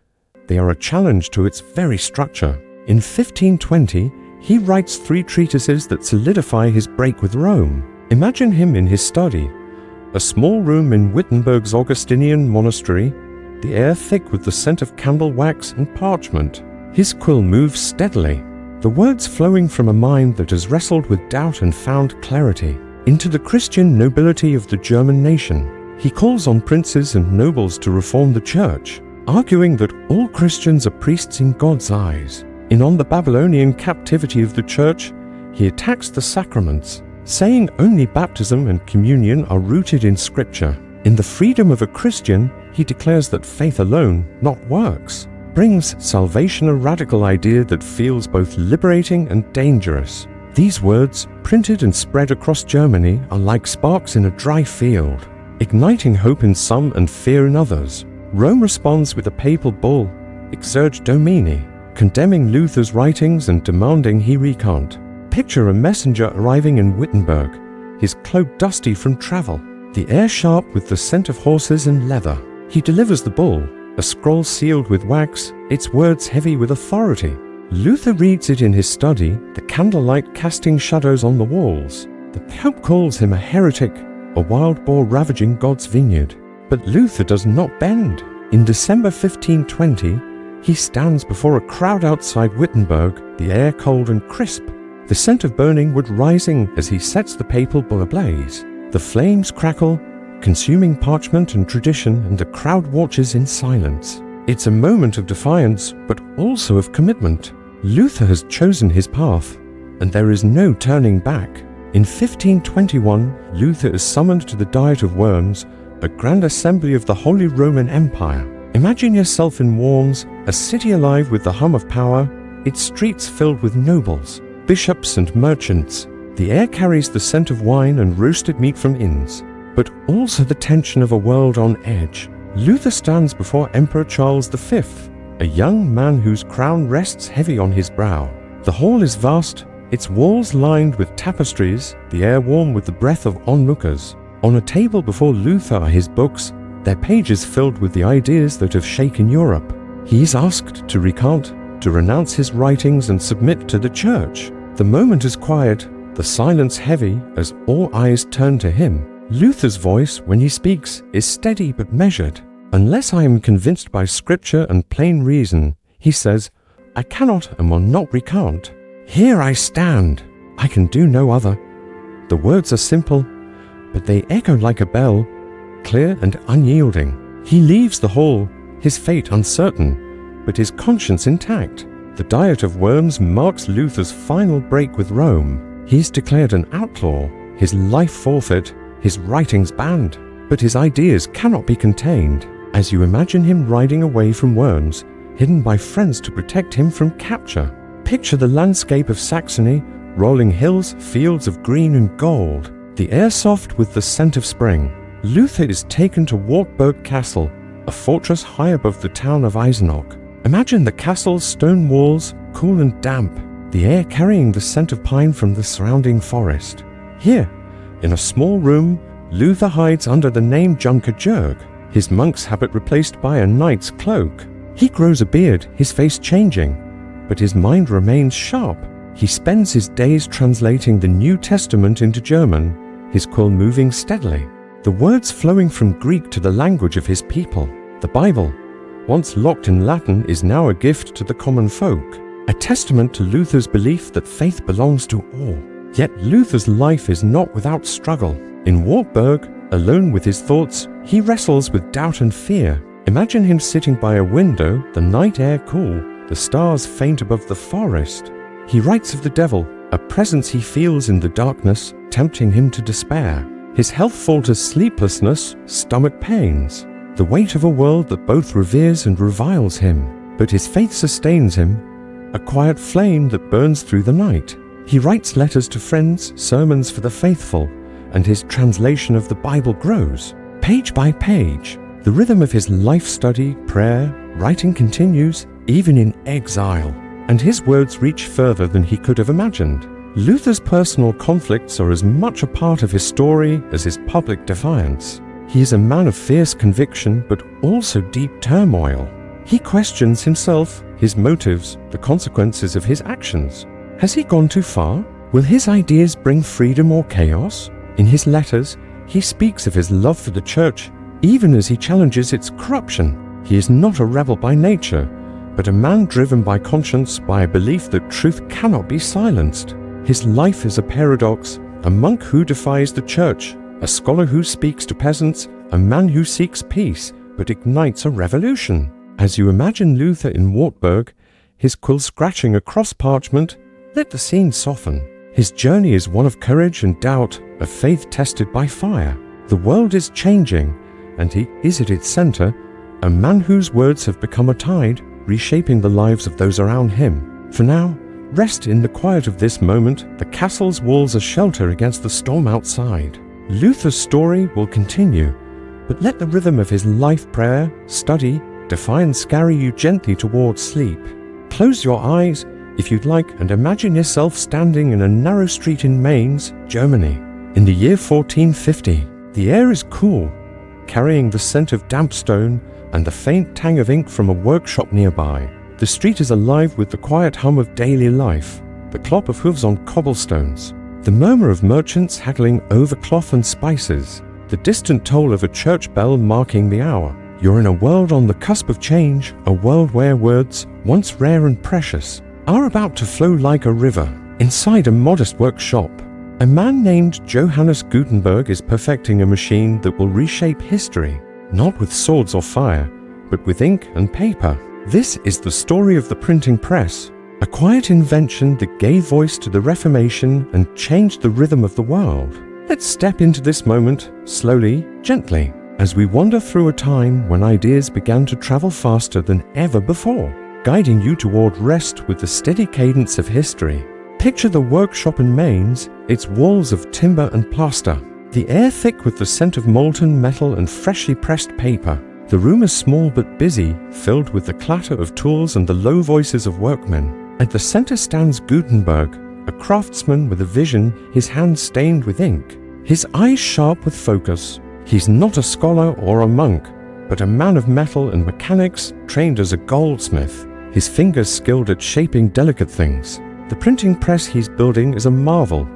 They are a challenge to its very structure. In 1520, he writes 3 treatises that solidify his break with Rome. Imagine him in his study, a small room in Wittenberg's Augustinian monastery, the air thick with the scent of candle wax and parchment. His quill moves steadily, the words flowing from a mind that has wrestled with doubt and found clarity. Into the Christian nobility of the German nation, he calls on princes and nobles to reform the Church, arguing that all Christians are priests in God's eyes. On the Babylonian captivity of the Church, he attacks the sacraments, saying only baptism and communion are rooted in Scripture. In the freedom of a Christian, he declares that faith alone, not works, brings salvation, a radical idea that feels both liberating and dangerous. These words, printed and spread across Germany, are like sparks in a dry field, igniting hope in some and fear in others. Rome responds with a papal bull, Exurge Domini, condemning Luther's writings and demanding he recant. Picture a messenger arriving in Wittenberg, his cloak dusty from travel, the air sharp with the scent of horses and leather. He delivers the bull, a scroll sealed with wax, its words heavy with authority. Luther reads it in his study, the candlelight casting shadows on the walls. The Pope calls him a heretic, a wild boar ravaging God's vineyard. But Luther does not bend. In December 1520, he stands before a crowd outside Wittenberg, the air cold and crisp, the scent of burning wood rising as he sets the papal bull ablaze. The flames crackle, consuming parchment and tradition, and the crowd watches in silence. It's a moment of defiance, but also of commitment. Luther has chosen his path, and there is no turning back. In 1521, Luther is summoned to the Diet of Worms, a grand assembly of the Holy Roman Empire. Imagine yourself in Worms, a city alive with the hum of power, its streets filled with nobles, bishops and merchants. The air carries the scent of wine and roasted meat from inns, but also the tension of a world on edge. Luther stands before Emperor Charles V, a young man whose crown rests heavy on his brow. The hall is vast, its walls lined with tapestries, the air warm with the breath of onlookers. On a table before Luther are his books, their pages filled with the ideas that have shaken Europe. He is asked to recant, to renounce his writings and submit to the Church. The moment is quiet, the silence heavy as all eyes turn to him. Luther's voice, when he speaks, is steady but measured. Unless I am convinced by Scripture and plain reason, he says, I cannot and will not recant. Here I stand. I can do no other. The words are simple, but they echo like a bell, clear and unyielding. He leaves the hall, his fate uncertain, but his conscience intact. The Diet of Worms marks Luther's final break with Rome. He is declared an outlaw, his life forfeit, his writings banned. But his ideas cannot be contained. As you imagine him riding away from Worms, hidden by friends to protect him from capture. Picture the landscape of Saxony, rolling hills, fields of green and gold, the air soft with the scent of spring. Luther is taken to Wartburg Castle, a fortress high above the town of Eisenach. Imagine the castle's stone walls, cool and damp, the air carrying the scent of pine from the surrounding forest. Here, in a small room, Luther hides under the name Junker Jörg, his monk's habit replaced by a knight's cloak. He grows a beard, his face changing, but his mind remains sharp. He spends his days translating the New Testament into German, his quill moving steadily, the words flowing from Greek to the language of his people. The Bible, once locked in Latin, is now a gift to the common folk, a testament to Luther's belief that faith belongs to all. Yet Luther's life is not without struggle. In Wartburg, alone with his thoughts, he wrestles with doubt and fear. Imagine him sitting by a window, the night air cool, the stars faint above the forest. He writes of the devil, a presence he feels in the darkness, tempting him to despair. His health falters, sleeplessness, stomach pains, the weight of a world that both reveres and reviles him. But his faith sustains him, a quiet flame that burns through the night. He writes letters to friends, sermons for the faithful, and his translation of the Bible grows. Page by page, the rhythm of his life study, prayer, writing continues, even in exile, and his words reach further than he could have imagined. Luther's personal conflicts are as much a part of his story as his public defiance. He is a man of fierce conviction, but also deep turmoil. He questions himself, his motives, the consequences of his actions. Has he gone too far? Will his ideas bring freedom or chaos? In his letters, he speaks of his love for the church, even as he challenges its corruption. He is not a rebel by nature, but a man driven by conscience, by a belief that truth cannot be silenced. His life is a paradox, a monk who defies the church, a scholar who speaks to peasants, a man who seeks peace, but ignites a revolution. As you imagine Luther in Wartburg, his quill scratching across parchment, let the scene soften. His journey is one of courage and doubt, of faith tested by fire. The world is changing, and he is at its center, a man whose words have become a tide, reshaping the lives of those around him. For now, rest in the quiet of this moment, the castle's walls a shelter against the storm outside. Luther's story will continue, but let the rhythm of his life prayer, study, defy and carry you gently towards sleep. Close your eyes, if you'd like, and imagine yourself standing in a narrow street in Mainz, Germany. In the year 1450, the air is cool, carrying the scent of damp stone and the faint tang of ink from a workshop nearby. The street is alive with the quiet hum of daily life, the clop of hooves on cobblestones, the murmur of merchants haggling over cloth and spices, the distant toll of a church bell marking the hour. You're in a world on the cusp of change, a world where words, once rare and precious, are about to flow like a river. Inside a modest workshop, a man named Johannes Gutenberg is perfecting a machine that will reshape history, not with swords or fire, but with ink and paper. This is the story of the printing press, a quiet invention that gave voice to the Reformation and changed the rhythm of the world. Let's step into this moment, slowly, gently, as we wander through a time when ideas began to travel faster than ever before, guiding you toward rest with the steady cadence of history. Picture the workshop in Mainz, its walls of timber and plaster, the air thick with the scent of molten metal and freshly pressed paper. The room is small but busy, filled with the clatter of tools and the low voices of workmen. At the center stands Gutenberg, a craftsman with a vision, his hands stained with ink, his eyes sharp with focus. He's not a scholar or a monk, but a man of metal and mechanics, trained as a goldsmith, his fingers skilled at shaping delicate things. The printing press he's building is a marvel,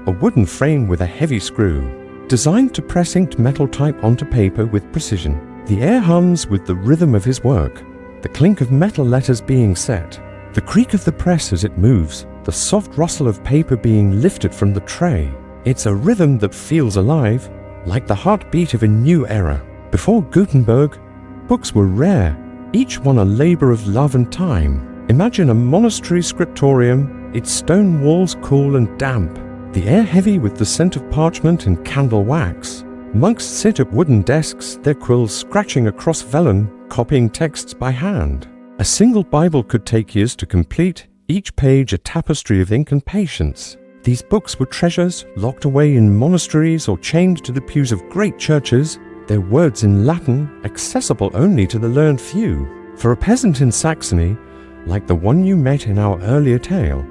a wooden frame with a heavy screw, designed to press inked metal type onto paper with precision. The air hums with the rhythm of his work, the clink of metal letters being set, the creak of the press as it moves, the soft rustle of paper being lifted from the tray. It's a rhythm that feels alive, like the heartbeat of a new era. Before Gutenberg, books were rare, each one a labor of love and time. Imagine a monastery scriptorium, its stone walls cool and damp, the air heavy with the scent of parchment and candle wax. Monks sit at wooden desks, their quills scratching across vellum, copying texts by hand. A single Bible could take years to complete, each page a tapestry of ink and patience. These books were treasures locked away in monasteries or chained to the pews of great churches, their words in Latin accessible only to the learned few. For a peasant in Saxony, like the one you met in our earlier tale,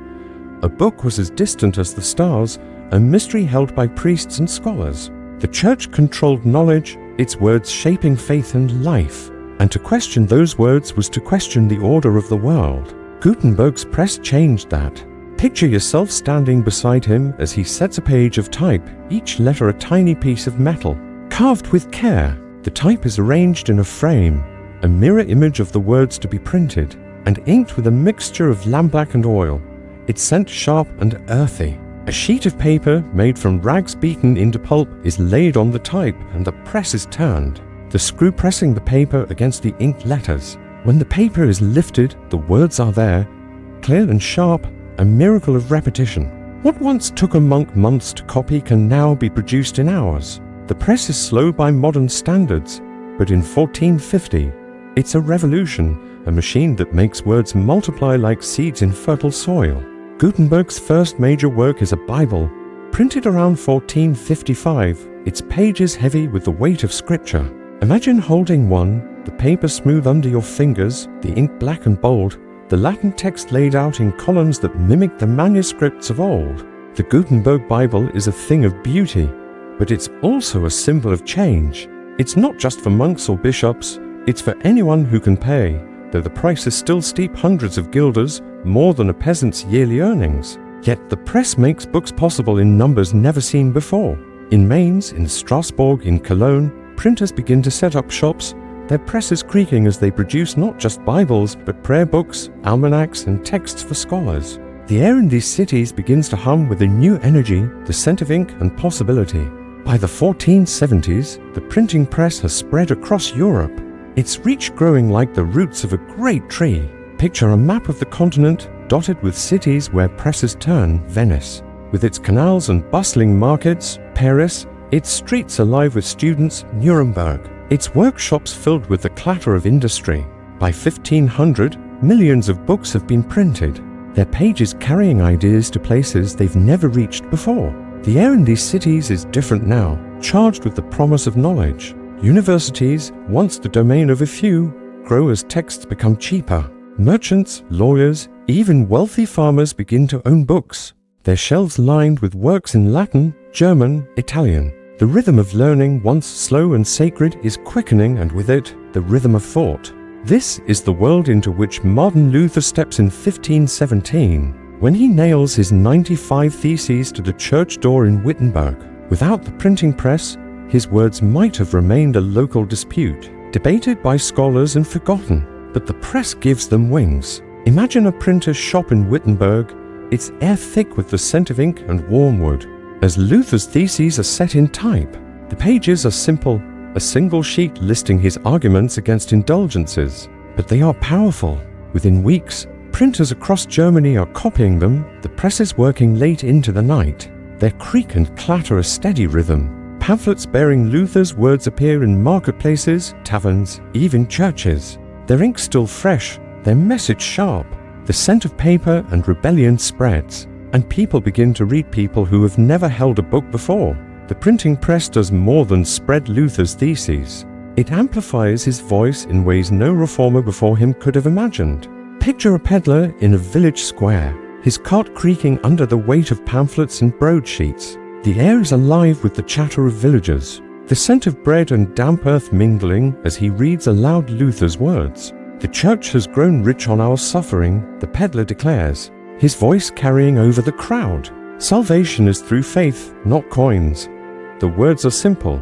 a book was as distant as the stars, a mystery held by priests and scholars. The church controlled knowledge, its words shaping faith and life, and to question those words was to question the order of the world. Gutenberg's press changed that. Picture yourself standing beside him as he sets a page of type, each letter a tiny piece of metal. Carved with care, the type is arranged in a frame, a mirror image of the words to be printed, and inked with a mixture of lampblack and oil. It's sent sharp and earthy. A sheet of paper made from rags beaten into pulp is laid on the type and the press is turned, the screw pressing the paper against the inked letters. When the paper is lifted, the words are there, clear and sharp, a miracle of repetition. What once took a monk months to copy can now be produced in hours. The press is slow by modern standards, but in 1450, it's a revolution, a machine that makes words multiply like seeds in fertile soil. Gutenberg's first major work is a Bible, printed around 1455, its pages heavy with the weight of scripture. Imagine holding one, the paper smooth under your fingers, the ink black and bold, the Latin text laid out in columns that mimic the manuscripts of old. The Gutenberg Bible is a thing of beauty, but it's also a symbol of change. It's not just for monks or bishops, it's for anyone who can pay, though the price is still steep, hundreds of guilders, more than a peasant's yearly earnings. Yet the press makes books possible in numbers never seen before. In Mainz, in Strasbourg, in Cologne, printers begin to set up shops, their presses creaking as they produce not just Bibles, but prayer books, almanacs, and texts for scholars. The air in these cities begins to hum with a new energy, the scent of ink and possibility. By the 1470s, the printing press has spread across Europe, its reach growing like the roots of a great tree. Picture a map of the continent dotted with cities where presses turn. Venice, with its canals and bustling markets. Paris, its streets alive with students. Nuremberg, its workshops filled with the clatter of industry. By 1500, millions of books have been printed, their pages carrying ideas to places they've never reached before. The air in these cities is different now, charged with the promise of knowledge. Universities, once the domain of a few, grow as texts become cheaper. Merchants, lawyers, even wealthy farmers begin to own books, their shelves lined with works in Latin, German, Italian. The rhythm of learning, once slow and sacred, is quickening, and with it, the rhythm of thought. This is the world into which Martin Luther steps in 1517, when he nails his 95 Theses to the church door in Wittenberg. Without the printing press, his words might have remained a local dispute, debated by scholars and forgotten. But the press gives them wings. Imagine a printer's shop in Wittenberg, its air thick with the scent of ink and warm wood. As Luther's theses are set in type, the pages are simple, a single sheet listing his arguments against indulgences. But they are powerful. Within weeks, printers across Germany are copying them, the press is working late into the night. Their creak and clatter a steady rhythm. Pamphlets bearing Luther's words appear in marketplaces, taverns, even churches. Their ink still fresh, their message sharp. The scent of paper and rebellion spreads, and people begin to read people who have never held a book before. The printing press does more than spread Luther's theses. It amplifies his voice in ways no reformer before him could have imagined. Picture a peddler in a village square, his cart creaking under the weight of pamphlets and broadsheets. The air is alive with the chatter of villagers, the scent of bread and damp earth mingling as he reads aloud Luther's words. The church has grown rich on our suffering, the peddler declares, his voice carrying over the crowd. Salvation is through faith, not coins. The words are simple,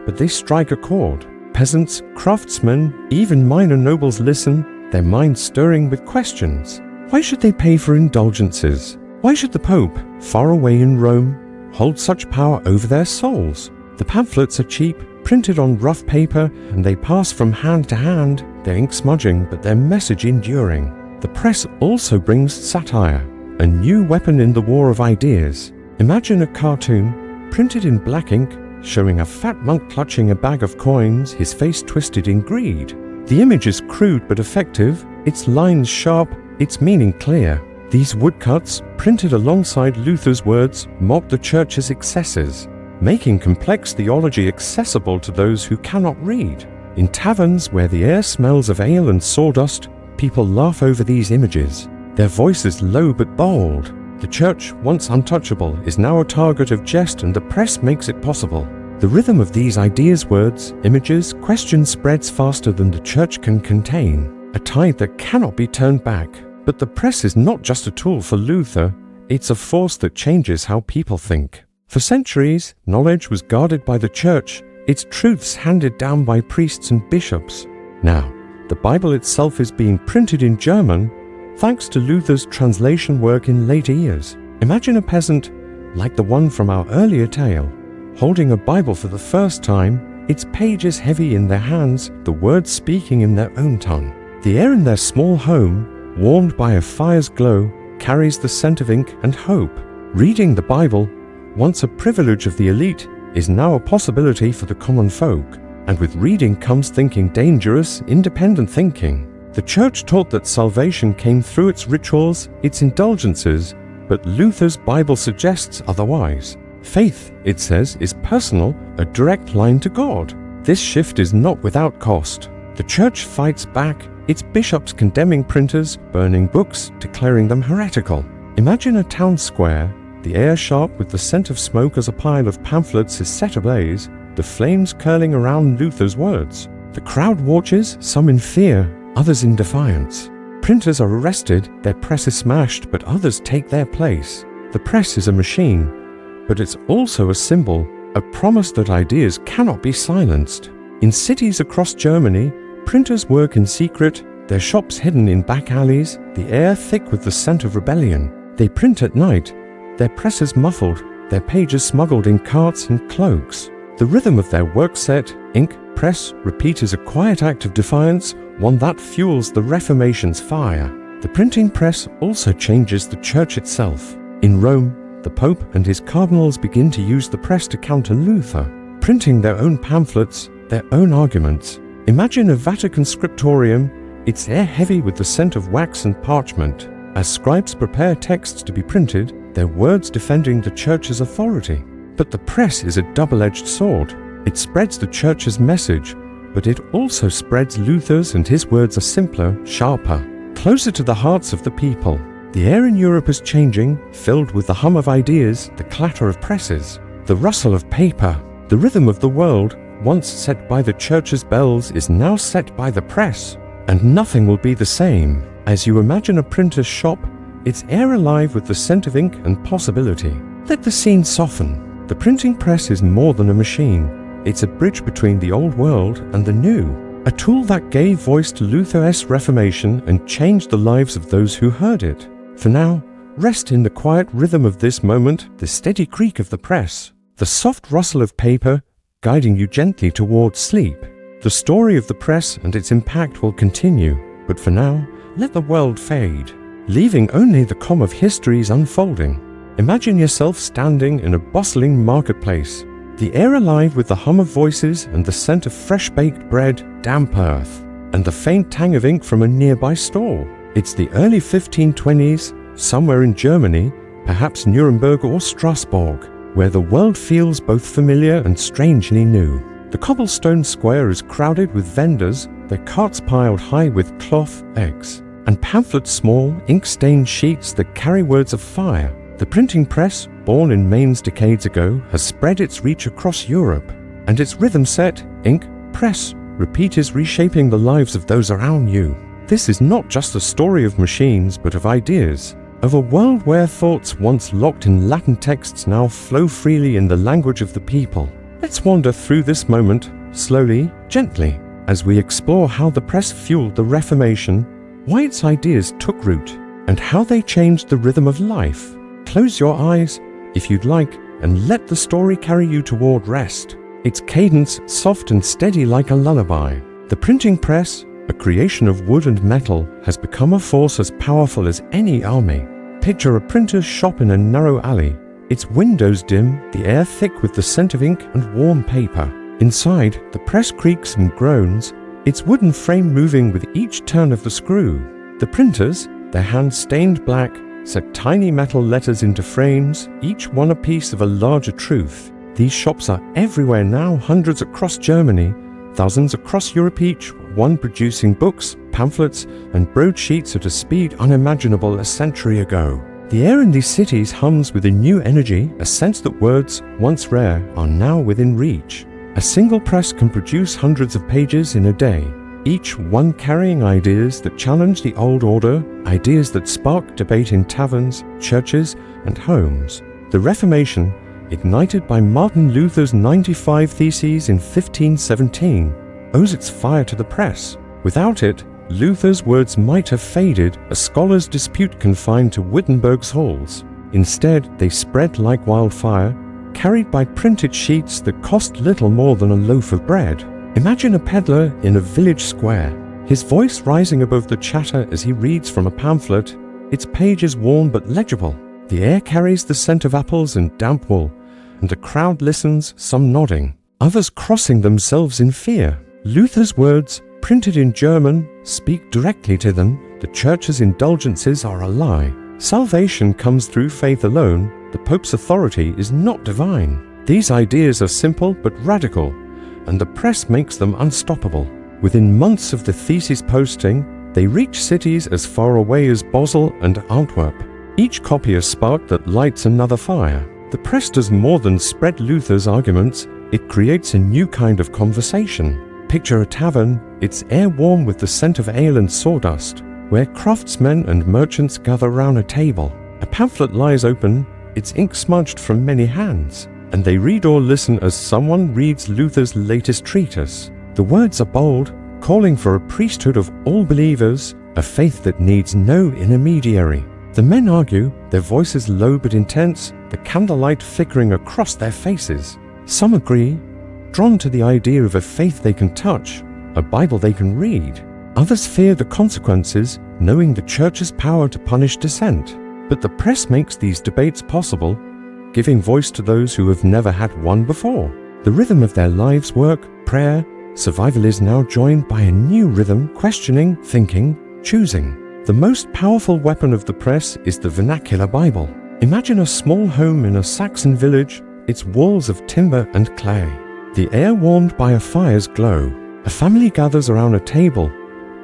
but they strike a chord. Peasants, craftsmen, even minor nobles listen, their minds stirring with questions. Why should they pay for indulgences? Why should the Pope, far away in Rome, hold such power over their souls? The pamphlets are cheap, printed on rough paper, and they pass from hand to hand, their ink smudging but their message enduring. The press also brings satire, a new weapon in the war of ideas. Imagine a cartoon, printed in black ink, showing a fat monk clutching a bag of coins, his face twisted in greed. The image is crude but effective, its lines sharp, its meaning clear. These woodcuts, printed alongside Luther's words, mock the Church's excesses, making complex theology accessible to those who cannot read. In taverns where the air smells of ale and sawdust, people laugh over these images. Their voices low but bold. The Church, once untouchable, is now a target of jest, and the press makes it possible. The rhythm of these ideas, words, images, questions spreads faster than the Church can contain, a tide that cannot be turned back. But the press is not just a tool for Luther, it's a force that changes how people think. For centuries, knowledge was guarded by the Church, its truths handed down by priests and bishops. Now, the Bible itself is being printed in German, thanks to Luther's translation work in later years. Imagine a peasant, like the one from our earlier tale, holding a Bible for the first time, its pages heavy in their hands, the words speaking in their own tongue. The air in their small home, warmed by a fire's glow, carries the scent of ink and hope. Reading the Bible, once a privilege of the elite, is now a possibility for the common folk. And with reading comes thinking, dangerous, independent thinking. The Church taught that salvation came through its rituals, its indulgences, but Luther's Bible suggests otherwise. Faith, it says, is personal, a direct line to God. This shift is not without cost. The Church fights back, its bishops condemning printers, burning books, declaring them heretical. Imagine a town square, the air sharp with the scent of smoke as a pile of pamphlets is set ablaze, the flames curling around Luther's words. The crowd watches, some in fear, others in defiance. Printers are arrested, their press is smashed, but others take their place. The press is a machine, but it's also a symbol, a promise that ideas cannot be silenced. In cities across Germany, printers work in secret, their shops hidden in back alleys, the air thick with the scent of rebellion. They print at night, their presses muffled, their pages smuggled in carts and cloaks. The rhythm of their work set, ink, press, repeat is a quiet act of defiance, one that fuels the Reformation's fire. The printing press also changes the Church itself. In Rome, the Pope and his cardinals begin to use the press to counter Luther, printing their own pamphlets, their own arguments. Imagine a Vatican scriptorium, its air heavy with the scent of wax and parchment. As scribes prepare texts to be printed, their words defending the Church's authority. But the press is a double-edged sword. It spreads the Church's message, but it also spreads Luther's, and his words are simpler, sharper, closer to the hearts of the people. The air in Europe is changing, filled with the hum of ideas, the clatter of presses, the rustle of paper. The rhythm of the world, once set by the Church's bells, is now set by the press, and nothing will be the same. As you imagine a printer's shop, its air alive with the scent of ink and possibility. Let the scene soften. The printing press is more than a machine. It's a bridge between the old world and the new, a tool that gave voice to Luther's Reformation and changed the lives of those who heard it. For now, rest in the quiet rhythm of this moment, the steady creak of the press, the soft rustle of paper guiding you gently towards sleep. The story of the press and its impact will continue, but for now, let the world fade, leaving only the calm of history's unfolding. Imagine yourself standing in a bustling marketplace, the air alive with the hum of voices and the scent of fresh-baked bread, damp earth, and the faint tang of ink from a nearby stall. It's the early 1520s, somewhere in Germany, perhaps Nuremberg or Strasbourg, where the world feels both familiar and strangely new. The cobblestone square is crowded with vendors, their carts piled high with cloth, eggs, and pamphlets, small, ink-stained sheets that carry words of fire. The printing press, born in Mainz decades ago, has spread its reach across Europe, and its rhythm set, ink, press, repeat is reshaping the lives of those around you. This is not just a story of machines, but of ideas, of a world where thoughts once locked in Latin texts now flow freely in the language of the people. Let's wander through this moment, slowly, gently, as we explore how the press fueled the Reformation, why its ideas took root, and how they changed the rhythm of life. Close your eyes, if you'd like, and let the story carry you toward rest, its cadence soft and steady like a lullaby. The printing press, a creation of wood and metal, has become a force as powerful as any army. Picture a printer's shop in a narrow alley, its windows dim, the air thick with the scent of ink and warm paper. Inside, the press creaks and groans, its wooden frame moving with each turn of the screw. The printers, their hands stained black, set tiny metal letters into frames, each one a piece of a larger truth. These shops are everywhere now, hundreds across Germany, thousands across Europe, each one producing books, pamphlets, and broadsheets at a speed unimaginable a century ago. The air in these cities hums with a new energy, a sense that words, once rare, are now within reach. A single press can produce hundreds of pages in a day, each one carrying ideas that challenge the old order, ideas that spark debate in taverns, churches, and homes. The Reformation, ignited by Martin Luther's 95 Theses in 1517, owes its fire to the press. Without it, Luther's words might have faded, a scholar's dispute confined to Wittenberg's halls. Instead, they spread like wildfire, carried by printed sheets that cost little more than a loaf of bread. Imagine a peddler in a village square, his voice rising above the chatter as he reads from a pamphlet, its pages worn but legible. The air carries the scent of apples and damp wool, and a crowd listens, some nodding, others crossing themselves in fear. Luther's words, printed in German, speak directly to them. The Church's indulgences are a lie. Salvation comes through faith alone. The Pope's authority is not divine. These ideas are simple but radical, and the press makes them unstoppable. Within months of the thesis posting, they reach cities as far away as Basel and Antwerp. Each copy a spark that lights another fire. The press does more than spread Luther's arguments, it creates a new kind of conversation. Picture a tavern, its air warm with the scent of ale and sawdust, where craftsmen and merchants gather round a table. A pamphlet lies open, its ink smudged from many hands, and they read or listen as someone reads Luther's latest treatise. The words are bold, calling for a priesthood of all believers, a faith that needs no intermediary. The men argue, their voices low but intense, the candlelight flickering across their faces. Some agree, drawn to the idea of a faith they can touch, a Bible they can read. Others fear the consequences, knowing the Church's power to punish dissent. But the press makes these debates possible, giving voice to those who have never had one before. The rhythm of their lives' work, prayer, survival is now joined by a new rhythm, questioning, thinking, choosing. The most powerful weapon of the press is the vernacular Bible. Imagine a small home in a Saxon village, its walls of timber and clay. The air warmed by a fire's glow. A family gathers around a table,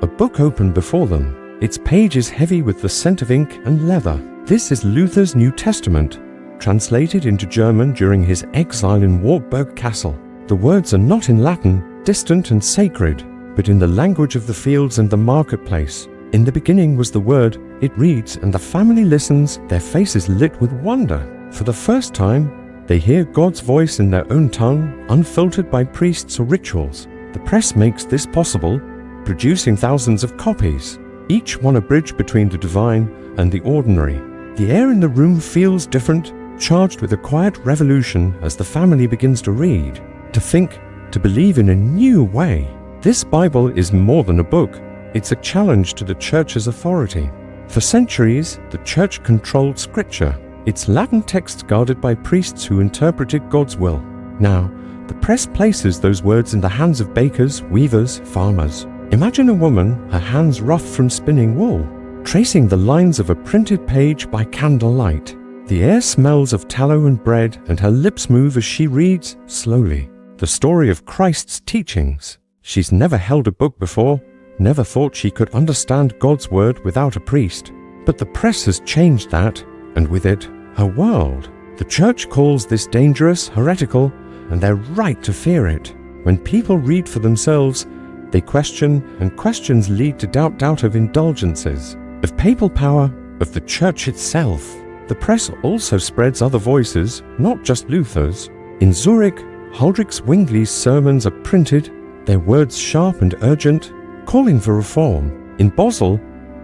a book open before them. Its pages heavy with the scent of ink and leather. This is Luther's New Testament, translated into German during his exile in Wartburg Castle. The words are not in Latin, distant and sacred, but in the language of the fields and the marketplace. In the beginning was the Word, it reads, and the family listens, their faces lit with wonder. For the first time, they hear God's voice in their own tongue, unfiltered by priests or rituals. The press makes this possible, producing thousands of copies, each one a bridge between the divine and the ordinary. The air in the room feels different, charged with a quiet revolution as the family begins to read, to think, to believe in a new way. This Bible is more than a book. It's a challenge to the Church's authority. For centuries, the Church controlled Scripture, its Latin texts guarded by priests who interpreted God's will. Now, the press places those words in the hands of bakers, weavers, farmers. Imagine a woman, her hands rough from spinning wool, tracing the lines of a printed page by candlelight. The air smells of tallow and bread, and her lips move as she reads, slowly, the story of Christ's teachings. She's never held a book before, never thought she could understand God's word without a priest. But the press has changed that, and with it, her world. The Church calls this dangerous, heretical, and they're right to fear it. When people read for themselves, they question, and questions lead to doubt of indulgences, of papal power, of the Church itself. The press also spreads other voices, not just Luther's. In Zurich, Huldrych Zwingli's sermons are printed, their words sharp and urgent, calling for reform. In Basel,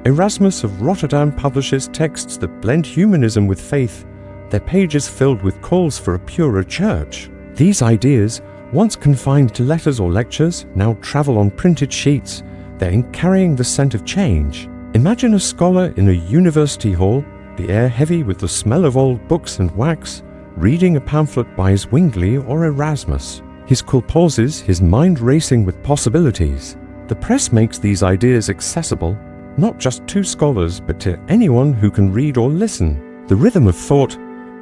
Erasmus of Rotterdam publishes texts that blend humanism with faith, their pages filled with calls for a purer church. These ideas, once confined to letters or lectures, now travel on printed sheets, their carrying the scent of change. Imagine a scholar in a university hall, the air heavy with the smell of old books and wax, reading a pamphlet by Zwingli or Erasmus. His cool pauses, his mind racing with possibilities. The press makes these ideas accessible, not just to scholars, but to anyone who can read or listen. The rhythm of thought,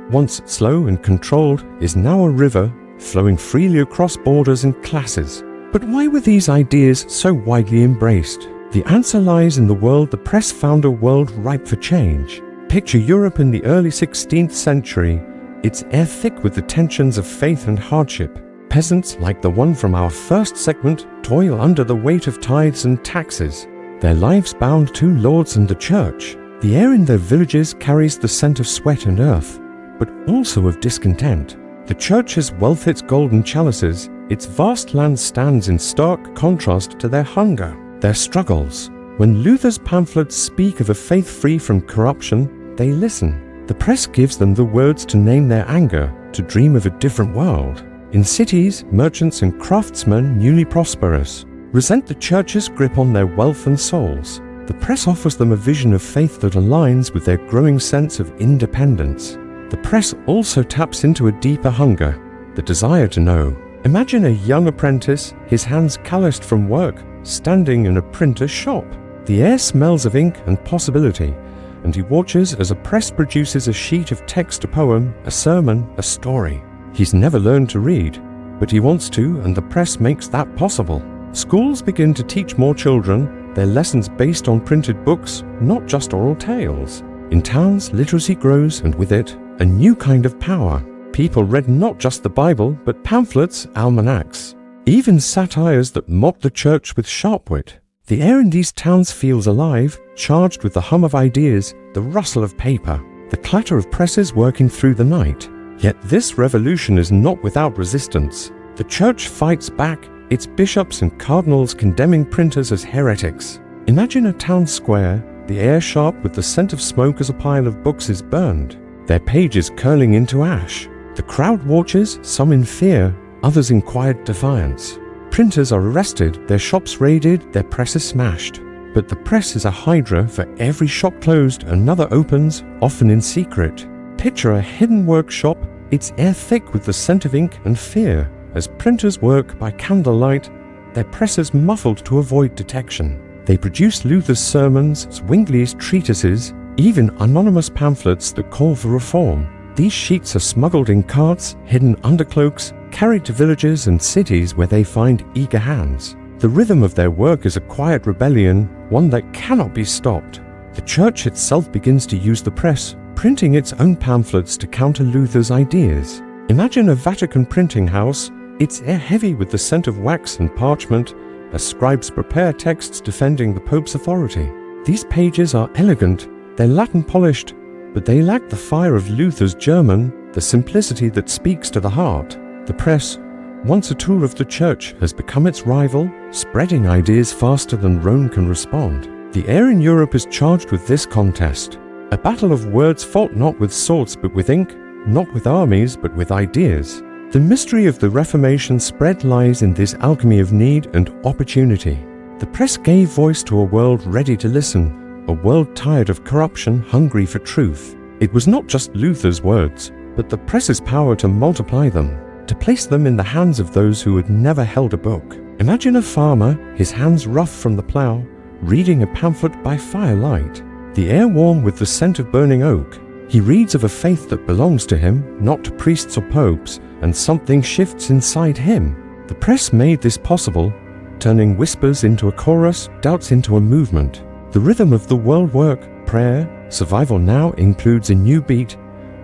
once slow and controlled, is now a river flowing freely across borders and classes. But why were these ideas so widely embraced? The answer lies in the world the press found, a world ripe for change. Picture Europe in the early 16th century. It's air thick with the tensions of faith and hardship. Peasants, like the one from our first segment, toil under the weight of tithes and taxes, their lives bound to lords and the church. The air in their villages carries the scent of sweat and earth, but also of discontent. The church's wealth, its golden chalices, its vast land stands in stark contrast to their hunger, their struggles. When Luther's pamphlets speak of a faith free from corruption, they listen. The press gives them the words to name their anger, to dream of a different world. In cities, merchants and craftsmen, newly prosperous, resent the church's grip on their wealth and souls. The press offers them a vision of faith that aligns with their growing sense of independence. The press also taps into a deeper hunger, the desire to know. Imagine a young apprentice, his hands calloused from work, standing in a printer's shop. The air smells of ink and possibility, and he watches as a press produces a sheet of text, a poem, a sermon, a story. He's never learned to read, but he wants to, and the press makes that possible. Schools begin to teach more children their lessons based on printed books, not just oral tales. In towns, literacy grows, and with it, a new kind of power. People read not just the Bible, but pamphlets, almanacs, even satires that mock the church with sharp wit. The air in these towns feels alive, charged with the hum of ideas, the rustle of paper, the clatter of presses working through the night. Yet this revolution is not without resistance. The church fights back, its bishops and cardinals condemning printers as heretics. Imagine a town square, the air sharp with the scent of smoke as a pile of books is burned, their pages curling into ash. The crowd watches, some in fear, others in quiet defiance. Printers are arrested, their shops raided, their presses smashed. But the press is a hydra. For every shop closed, another opens, often in secret. Picture a hidden workshop, its air thick with the scent of ink and fear. As printers work by candlelight, their presses muffled to avoid detection. They produce Luther's sermons, Zwingli's treatises, even anonymous pamphlets that call for reform. These sheets are smuggled in carts, hidden under cloaks, carried to villages and cities where they find eager hands. The rhythm of their work is a quiet rebellion, one that cannot be stopped. The church itself begins to use the press, printing its own pamphlets to counter Luther's ideas. Imagine a Vatican printing house, its air heavy with the scent of wax and parchment, as scribes prepare texts defending the Pope's authority. These pages are elegant, they're Latin polished, but they lack the fire of Luther's German, the simplicity that speaks to the heart. The press, once a tool of the church, has become its rival, spreading ideas faster than Rome can respond. The air in Europe is charged with this contest, a battle of words fought not with swords but with ink, not with armies but with ideas. The mystery of the Reformation spread lies in this alchemy of need and opportunity. The press gave voice to a world ready to listen, a world tired of corruption, hungry for truth. It was not just Luther's words, but the press's power to multiply them, to place them in the hands of those who had never held a book. Imagine a farmer, his hands rough from the plough, reading a pamphlet by firelight, the air warm with the scent of burning oak. He reads of a faith that belongs to him, not to priests or popes, and something shifts inside him. The press made this possible, turning whispers into a chorus, doubts into a movement. The rhythm of the world work, prayer, survival now includes a new beat,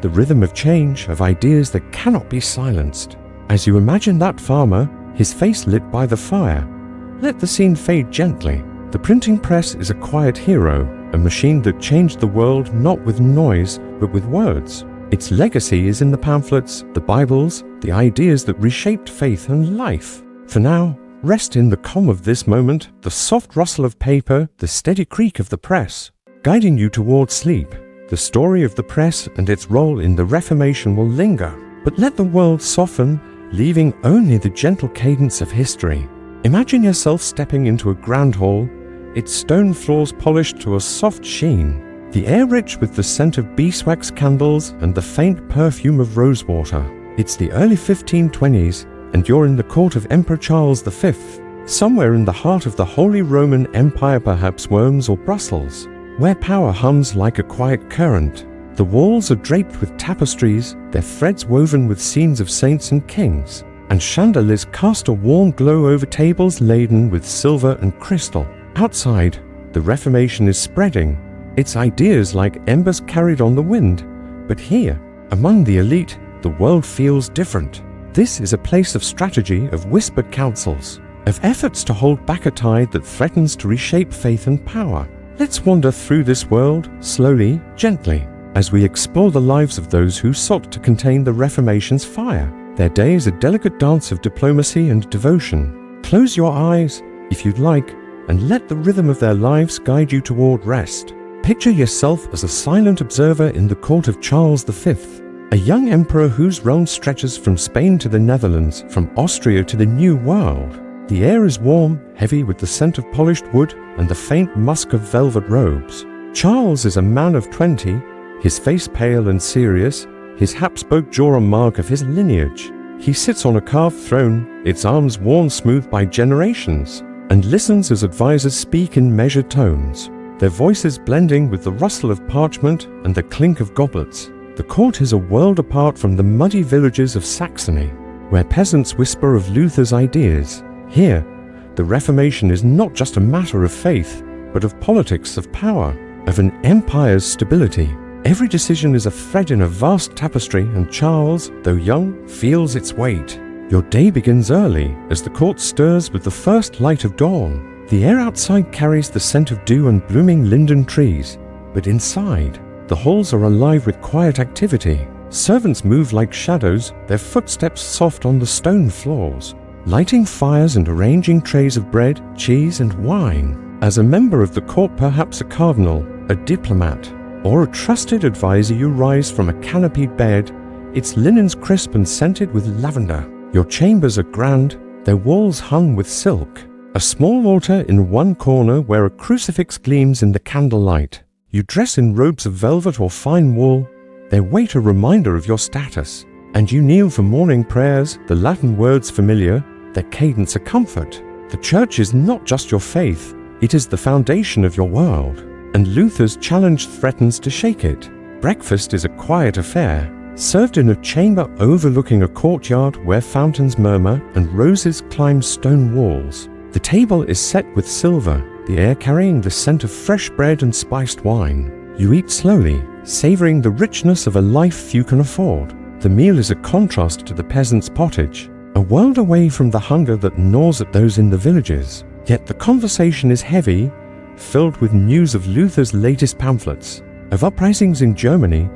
the rhythm of change, of ideas that cannot be silenced. As you imagine that farmer, his face lit by the fire, let the scene fade gently. The printing press is a quiet hero, a machine that changed the world not with noise, but with words. Its legacy is in the pamphlets, the Bibles, the ideas that reshaped faith and life. For now, rest in the calm of this moment, the soft rustle of paper, the steady creak of the press, guiding you towards sleep. The story of the press and its role in the Reformation will linger, but let the world soften, leaving only the gentle cadence of history. Imagine yourself stepping into a grand hall, its stone floors polished to a soft sheen, the air rich with the scent of beeswax candles and the faint perfume of rosewater. It's the early 1520s, and you're in the court of Emperor Charles V. Somewhere in the heart of the Holy Roman Empire, perhaps Worms or Brussels, where power hums like a quiet current. The walls are draped with tapestries, their threads woven with scenes of saints and kings, and chandeliers cast a warm glow over tables laden with silver and crystal. Outside, the Reformation is spreading, its ideas like embers carried on the wind. But here, among the elite, the world feels different. This is a place of strategy, of whispered counsels, of efforts to hold back a tide that threatens to reshape faith and power. Let's wander through this world, slowly, gently, as we explore the lives of those who sought to contain the Reformation's fire. Their day is a delicate dance of diplomacy and devotion. Close your eyes, if you'd like, and let the rhythm of their lives guide you toward rest. Picture yourself as a silent observer in the court of Charles V, a young emperor whose realm stretches from Spain to the Netherlands, from Austria to the New World. The air is warm, heavy with the scent of polished wood and the faint musk of velvet robes. Charles is a man of 20, his face pale and serious, his Habsburg jaw a mark of his lineage. He sits on a carved throne, its arms worn smooth by generations, and listens as advisors speak in measured tones, their voices blending with the rustle of parchment and the clink of goblets. The court is a world apart from the muddy villages of Saxony, where peasants whisper of Luther's ideas. Here, the Reformation is not just a matter of faith, but of politics, of power, of an empire's stability. Every decision is a thread in a vast tapestry, and Charles, though young, feels its weight. Your day begins early, as the court stirs with the first light of dawn. The air outside carries the scent of dew and blooming linden trees, but inside, the halls are alive with quiet activity. Servants move like shadows, their footsteps soft on the stone floors, lighting fires and arranging trays of bread, cheese, and wine. As a member of the court, perhaps a cardinal, a diplomat, or a trusted advisor, you rise from a canopied bed, its linens crisp and scented with lavender. Your chambers are grand, their walls hung with silk. A small altar in one corner where a crucifix gleams in the candlelight. You dress in robes of velvet or fine wool, their weight a reminder of your status. And you kneel for morning prayers, the Latin words familiar, their cadence a comfort. The church is not just your faith, it is the foundation of your world, and Luther's challenge threatens to shake it. Breakfast is a quiet affair, served in a chamber overlooking a courtyard where fountains murmur and roses climb stone walls. The table is set with silver, the air carrying the scent of fresh bread and spiced wine. You eat slowly, savoring the richness of a life few can afford. The meal is a contrast to the peasant's pottage, a world away from the hunger that gnaws at those in the villages. Yet the conversation is heavy, filled with news of Luther's latest pamphlets, of uprisings in Germany,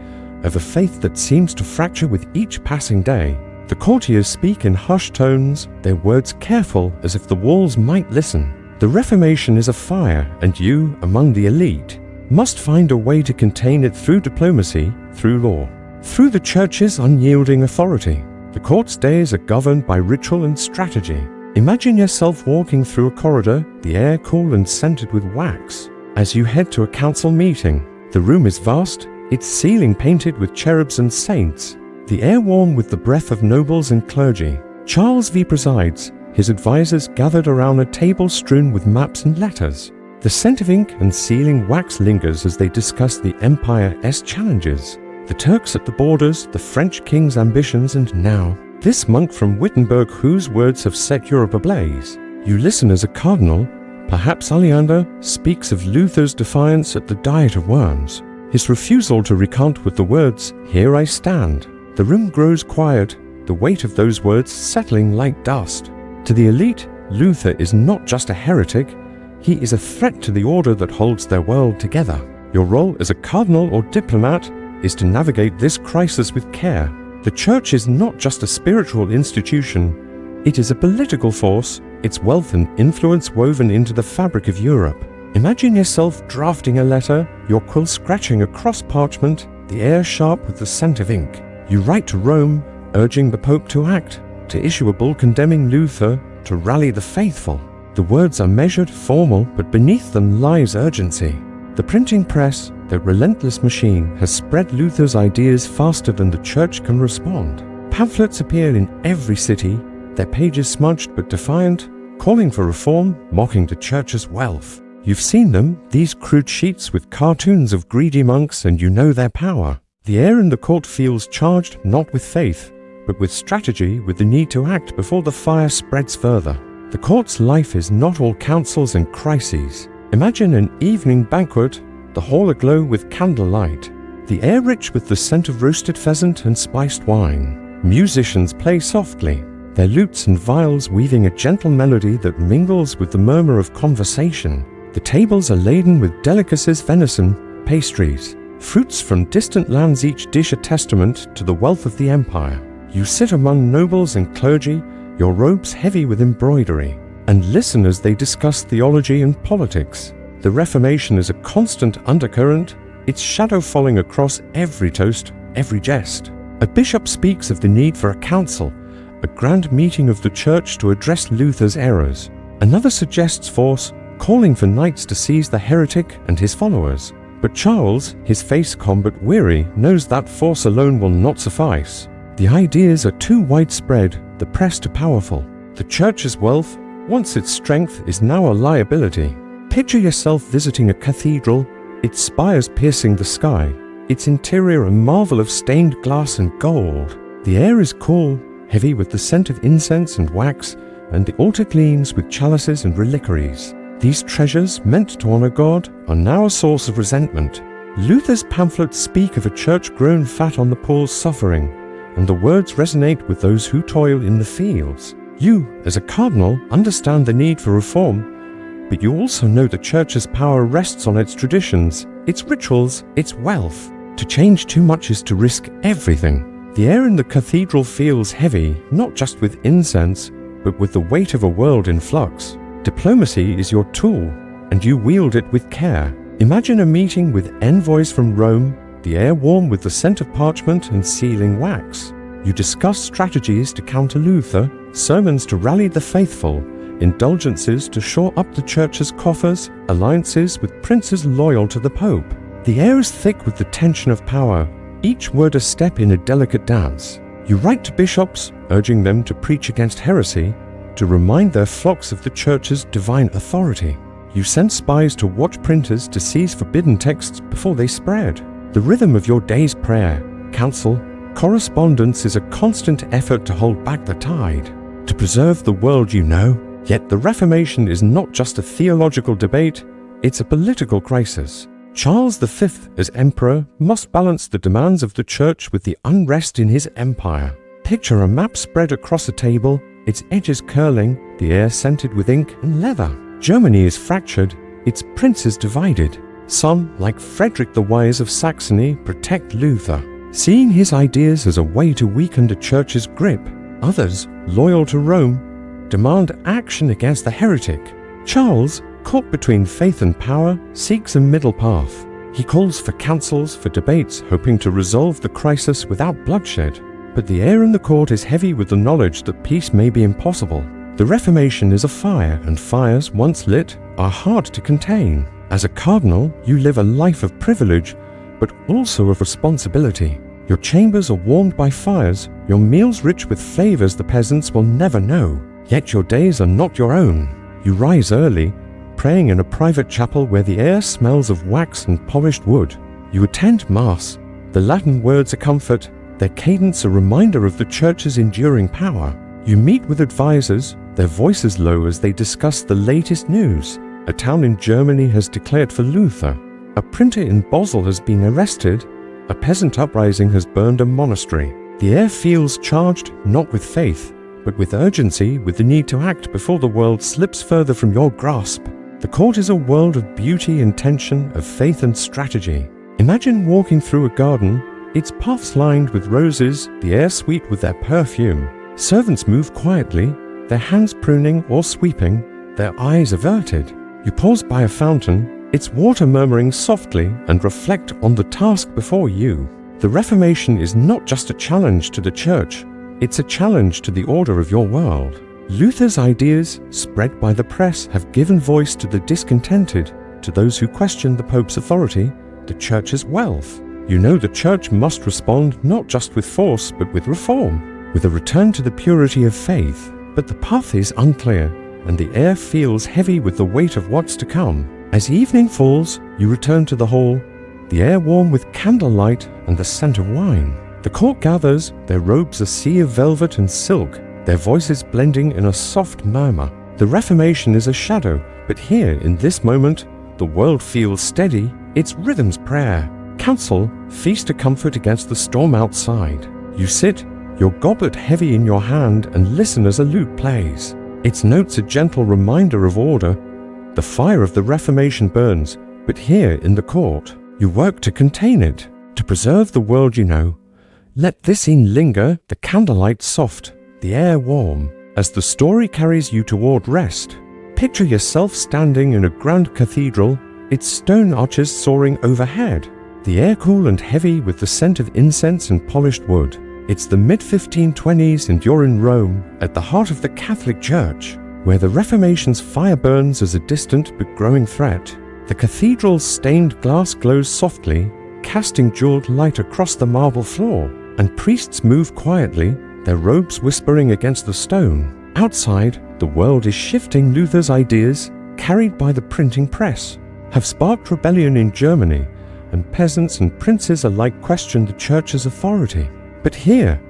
of a faith that seems to fracture with each passing day. The courtiers speak in hushed tones, their words careful as if the walls might listen. The Reformation is a fire, and you, among the elite, must find a way to contain it through diplomacy, through law, through the church's unyielding authority. The court's days are governed by ritual and strategy. Imagine yourself walking through a corridor, the air cool and scented with wax. As you head to a council meeting, the room is vast, its ceiling painted with cherubs and saints, the air warm with the breath of nobles and clergy. Charles V presides, his advisors gathered around a table strewn with maps and letters. The scent of ink and sealing wax lingers as they discuss the Empire's challenges, the Turks at the borders, the French king's ambitions, and now, this monk from Wittenberg whose words have set Europe ablaze. You listen as a cardinal, perhaps Aleander, speaks of Luther's defiance at the Diet of Worms, his refusal to recant with the words, "Here I stand." The room grows quiet, the weight of those words settling like dust. To the elite, Luther is not just a heretic, he is a threat to the order that holds their world together. Your role as a cardinal or diplomat is to navigate this crisis with care. The church is not just a spiritual institution, it is a political force, its wealth and influence woven into the fabric of Europe. Imagine yourself drafting a letter, your quill scratching across parchment, the air sharp with the scent of ink. You write to Rome, urging the Pope to act, to issue a bull condemning Luther, to rally the faithful. The words are measured, formal, but beneath them lies urgency. The printing press, the relentless machine, has spread Luther's ideas faster than the church can respond. Pamphlets appear in every city, their pages smudged but defiant, calling for reform, mocking the church's wealth. You've seen them, these crude sheets with cartoons of greedy monks, and you know their power. The air in the court feels charged not with faith, but with strategy, with the need to act before the fire spreads further. The court's life is not all councils and crises. Imagine an evening banquet, the hall aglow with candlelight, the air rich with the scent of roasted pheasant and spiced wine. Musicians play softly, their lutes and viols weaving a gentle melody that mingles with the murmur of conversation. The tables are laden with delicacies, venison, pastries, fruits from distant lands, each dish a testament to the wealth of the empire. You sit among nobles and clergy, your robes heavy with embroidery, and listen as they discuss theology and politics. The Reformation is a constant undercurrent, its shadow falling across every toast, every jest. A bishop speaks of the need for a council, a grand meeting of the church to address Luther's errors. Another suggests force, calling for knights to seize the heretic and his followers. But Charles, his face calm but weary, knows that force alone will not suffice. The ideas are too widespread, the press too powerful. The church's wealth, once its strength, is now a liability. Picture yourself visiting a cathedral, its spires piercing the sky, its interior a marvel of stained glass and gold. The air is cool, heavy with the scent of incense and wax, and the altar gleams with chalices and reliquaries. These treasures, meant to honor God, are now a source of resentment. Luther's pamphlets speak of a church grown fat on the poor's suffering, and the words resonate with those who toil in the fields. You, as a cardinal, understand the need for reform, but you also know the church's power rests on its traditions, its rituals, its wealth. To change too much is to risk everything. The air in the cathedral feels heavy, not just with incense, but with the weight of a world in flux. Diplomacy is your tool, and you wield it with care. Imagine a meeting with envoys from Rome, the air warm with the scent of parchment and sealing wax. You discuss strategies to counter Luther, sermons to rally the faithful, indulgences to shore up the church's coffers, alliances with princes loyal to the Pope. The air is thick with the tension of power, each word a step in a delicate dance. You write to bishops, urging them to preach against heresy, to remind their flocks of the church's divine authority. You send spies to watch printers to seize forbidden texts before they spread. The rhythm of your day's prayer, counsel, correspondence is a constant effort to hold back the tide, to preserve the world you know. Yet the Reformation is not just a theological debate, it's a political crisis. Charles V, as emperor, must balance the demands of the church with the unrest in his empire. Picture a map spread across a table, its edges curling, the air scented with ink and leather. Germany is fractured, its princes divided. Some, like Frederick the Wise of Saxony, protect Luther, seeing his ideas as a way to weaken the church's grip. Others, loyal to Rome, demand action against the heretic. Charles, caught between faith and power, seeks a middle path. He calls for councils, for debates, hoping to resolve the crisis without bloodshed. But the air in the court is heavy with the knowledge that peace may be impossible. The Reformation is a fire, and fires, once lit, are hard to contain. As a cardinal, you live a life of privilege, but also of responsibility. Your chambers are warmed by fires, your meals rich with flavors the peasants will never know. Yet your days are not your own. You rise early, praying in a private chapel where the air smells of wax and polished wood. You attend Mass, the Latin words a comfort, their cadence a reminder of the church's enduring power. You meet with advisors, their voices low as they discuss the latest news. A town in Germany has declared for Luther. A printer in Basel has been arrested. A peasant uprising has burned a monastery. The air feels charged not with faith, but with urgency, with the need to act before the world slips further from your grasp. The court is a world of beauty and tension, of faith and strategy. Imagine walking through a garden, its paths lined with roses, the air sweet with their perfume. Servants move quietly, their hands pruning or sweeping, their eyes averted. You pause by a fountain, its water murmuring softly, and reflect on the task before you. The Reformation is not just a challenge to the church, it's a challenge to the order of your world. Luther's ideas, spread by the press, have given voice to the discontented, to those who question the Pope's authority, the church's wealth. You know the church must respond not just with force, but with reform, with a return to the purity of faith. But the path is unclear, and the air feels heavy with the weight of what's to come. As evening falls, you return to the hall, the air warm with candlelight and the scent of wine. The court gathers, their robes a sea of velvet and silk, their voices blending in a soft murmur. The Reformation is a shadow, but here, in this moment, the world feels steady, its rhythm's prayer. Counsel, feast to comfort against the storm outside. You sit, your goblet heavy in your hand, and listen as a lute plays. Its notes a gentle reminder of order. The fire of the Reformation burns, but here in the court, you work to contain it, to preserve the world you know. Let this scene linger, the candlelight soft, the air warm, as the story carries you toward rest. Picture yourself standing in a grand cathedral, its stone arches soaring overhead, the air cool and heavy with the scent of incense and polished wood. It's the mid-1520s and you're in Rome, at the heart of the Catholic Church, where the Reformation's fire burns as a distant but growing threat. The cathedral's stained glass glows softly, casting jeweled light across the marble floor, and priests move quietly, their robes whispering against the stone. Outside, the world is shifting. Luther's ideas, carried by the printing press, have sparked rebellion in Germany, and peasants and princes alike question the church's authority. But here,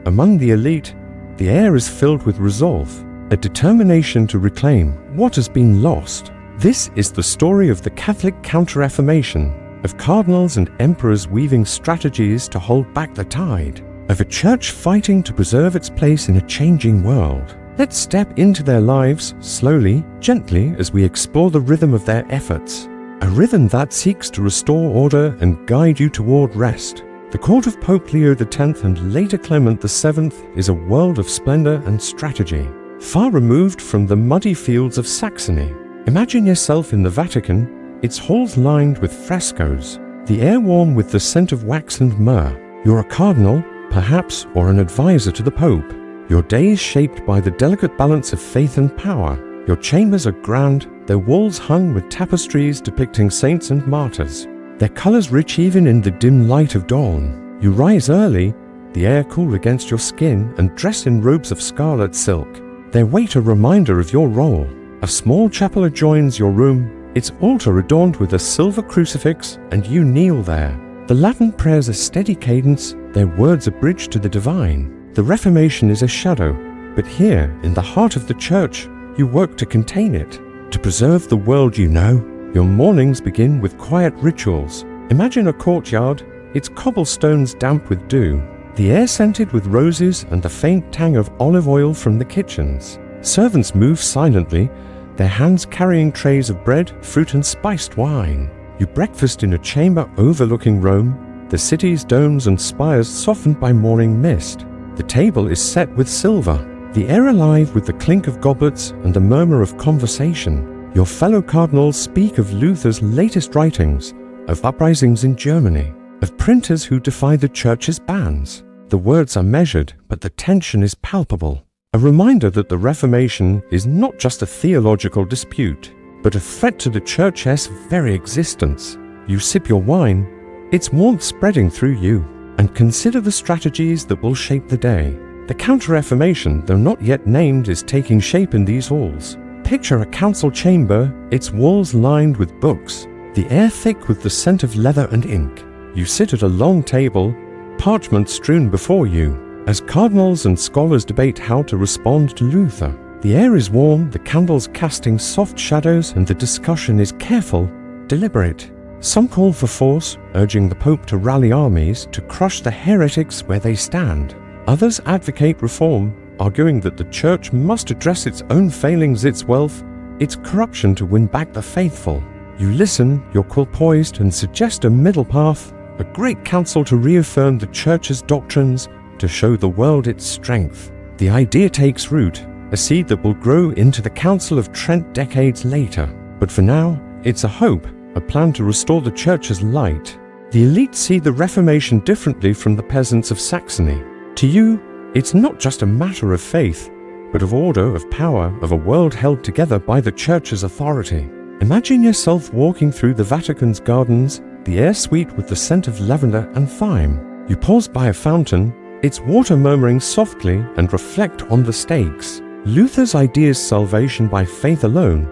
among the elite, the air is filled with resolve, a determination to reclaim what has been lost. This is the story of the Catholic Counter-Reformation, of cardinals and emperors weaving strategies to hold back the tide, of a church fighting to preserve its place in a changing world. Let's step into their lives, slowly, gently, as we explore the rhythm of their efforts, a rhythm that seeks to restore order and guide you toward rest. The court of Pope Leo X and later Clement VII is a world of splendor and strategy, far removed from the muddy fields of Saxony. Imagine yourself in the Vatican, its halls lined with frescoes, the air warm with the scent of wax and myrrh. You're a cardinal, perhaps, or an advisor to the Pope. Your days shaped by the delicate balance of faith and power. Your chambers are grand, their walls hung with tapestries depicting saints and martyrs, their colors rich even in the dim light of dawn. You rise early, the air cool against your skin, and dress in robes of scarlet silk, their weight a reminder of your role. A small chapel adjoins your room, its altar adorned with a silver crucifix, and you kneel there. The Latin prayers a steady cadence, their words a bridge to the divine. The Reformation is a shadow, but here, in the heart of the church, you work to contain it, to preserve the world you know. Your mornings begin with quiet rituals. Imagine a courtyard, its cobblestones damp with dew, the air scented with roses and the faint tang of olive oil from the kitchens. Servants move silently, their hands carrying trays of bread, fruit and spiced wine. You breakfast in a chamber overlooking Rome, the city's domes and spires softened by morning mist. The table is set with silver, the air alive with the clink of goblets and the murmur of conversation. Your fellow cardinals speak of Luther's latest writings, of uprisings in Germany, of printers who defy the church's bans. The words are measured, but the tension is palpable. A reminder that the Reformation is not just a theological dispute, but a threat to the church's very existence. You sip your wine, its warmth spreading through you, and consider the strategies that will shape the day. The Counter-Reformation, though not yet named, is taking shape in these halls. Picture a council chamber, its walls lined with books, the air thick with the scent of leather and ink. You sit at a long table, parchment strewn before you, as cardinals and scholars debate how to respond to Luther. The air is warm, the candles casting soft shadows, and the discussion is careful, deliberate. Some call for force, urging the Pope to rally armies to crush the heretics where they stand. Others advocate reform, arguing that the Church must address its own failings, its wealth, its corruption to win back the faithful. You listen, your quill poised, and suggest a middle path, a great council to reaffirm the Church's doctrines, to show the world its strength. The idea takes root, a seed that will grow into the Council of Trent decades later. But for now, it's a hope, a plan to restore the Church's light. The elite see the Reformation differently from the peasants of Saxony. To you, it's not just a matter of faith, but of order, of power, of a world held together by the Church's authority. Imagine yourself walking through the Vatican's gardens, the air sweet with the scent of lavender and thyme. You pause by a fountain, its water murmuring softly, and reflect on the stakes. Luther's ideas salvation by faith alone,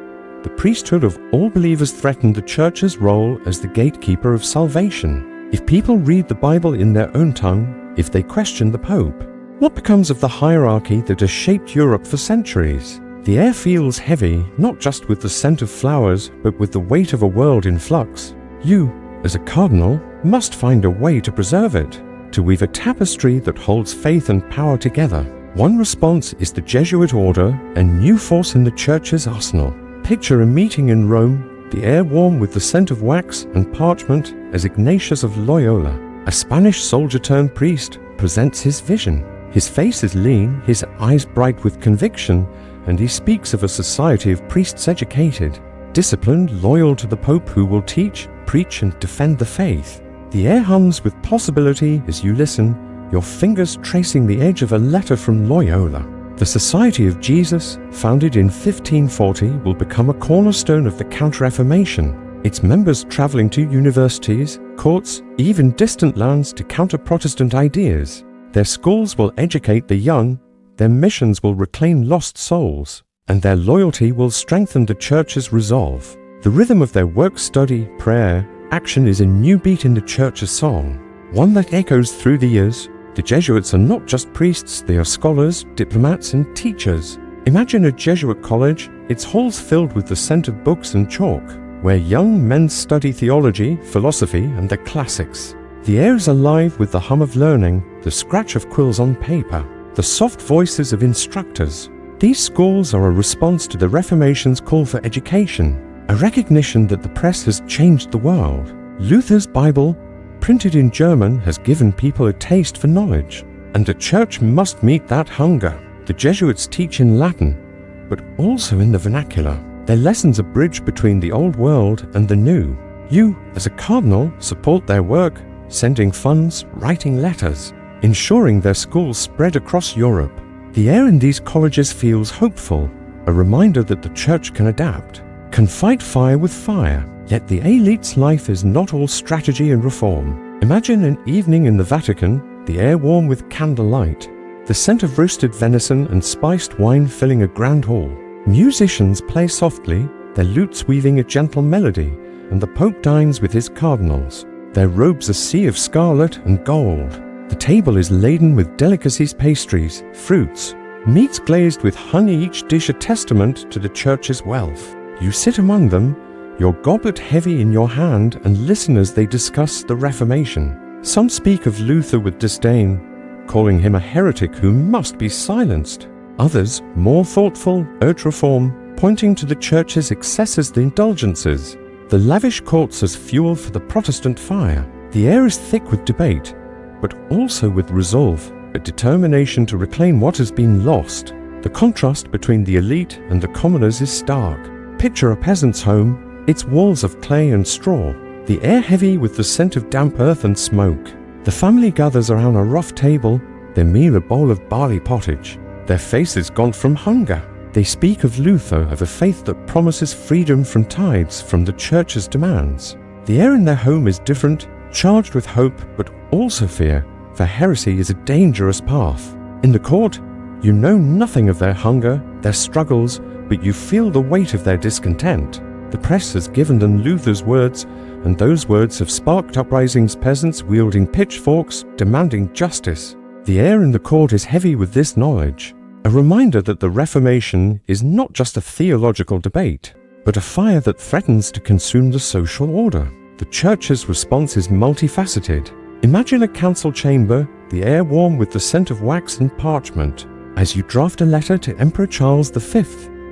the priesthood of all believers threatened the Church's role as the gatekeeper of salvation. If people read the Bible in their own tongue, if they question the Pope, what becomes of the hierarchy that has shaped Europe for centuries? The air feels heavy, not just with the scent of flowers, but with the weight of a world in flux. You, as a cardinal, must find a way to preserve it, to weave a tapestry that holds faith and power together. One response is the Jesuit order, a new force in the Church's arsenal. Picture a meeting in Rome, the air warm with the scent of wax and parchment, as Ignatius of Loyola, a Spanish soldier-turned-priest, presents his vision. His face is lean, his eyes bright with conviction, and he speaks of a society of priests educated, disciplined, loyal to the Pope who will teach, preach, and defend the faith. The air hums with possibility as you listen, your fingers tracing the edge of a letter from Loyola. The Society of Jesus, founded in 1540, will become a cornerstone of the Counter-Reformation, its members traveling to universities, courts, even distant lands to counter Protestant ideas. Their schools will educate the young, their missions will reclaim lost souls, and their loyalty will strengthen the Church's resolve. The rhythm of their work, study, prayer, action is a new beat in the Church's song, one that echoes through the years. The Jesuits are not just priests, they are scholars, diplomats, and teachers. Imagine a Jesuit college, its halls filled with the scent of books and chalk, where young men study theology, philosophy, and the classics. The air is alive with the hum of learning, the scratch of quills on paper, the soft voices of instructors. These schools are a response to the Reformation's call for education, a recognition that the press has changed the world. Luther's Bible, printed in German, has given people a taste for knowledge, and the Church must meet that hunger. The Jesuits teach in Latin, but also in the vernacular. Their lessons are a bridge between the old world and the new. You, as a cardinal, support their work, sending funds, writing letters, ensuring their schools spread across Europe. The air in these colleges feels hopeful, a reminder that the Church can adapt, can fight fire with fire. Yet the elite's life is not all strategy and reform. Imagine an evening in the Vatican, the air warm with candlelight, the scent of roasted venison and spiced wine filling a grand hall. Musicians play softly, their lutes weaving a gentle melody, and the Pope dines with his cardinals, their robes a sea of scarlet and gold. The table is laden with delicacies, pastries, fruits, meats glazed with honey, each dish a testament to the Church's wealth. You sit among them, your goblet heavy in your hand, and listen as they discuss the Reformation. Some speak of Luther with disdain, calling him a heretic who must be silenced. Others, more thoughtful, urge reform, pointing to the Church's excesses, the indulgences, the lavish courts as fuel for the Protestant fire. The air is thick with debate, but also with resolve, a determination to reclaim what has been lost. The contrast between the elite and the commoners is stark. Picture a peasant's home, its walls of clay and straw, the air heavy with the scent of damp earth and smoke. The family gathers around a rough table, their meal a bowl of barley pottage, their faces gaunt from hunger. They speak of Luther, of a faith that promises freedom from tithes, from the Church's demands. The air in their home is different, charged with hope, but also fear, for heresy is a dangerous path. In the court, you know nothing of their hunger, their struggles, but you feel the weight of their discontent. The press has given them Luther's words, and those words have sparked uprisings, peasants wielding pitchforks, demanding justice. The air in the court is heavy with this knowledge, a reminder that the Reformation is not just a theological debate, but a fire that threatens to consume the social order. The Church's response is multifaceted. Imagine a council chamber, the air warm with the scent of wax and parchment. As you draft a letter to Emperor Charles V,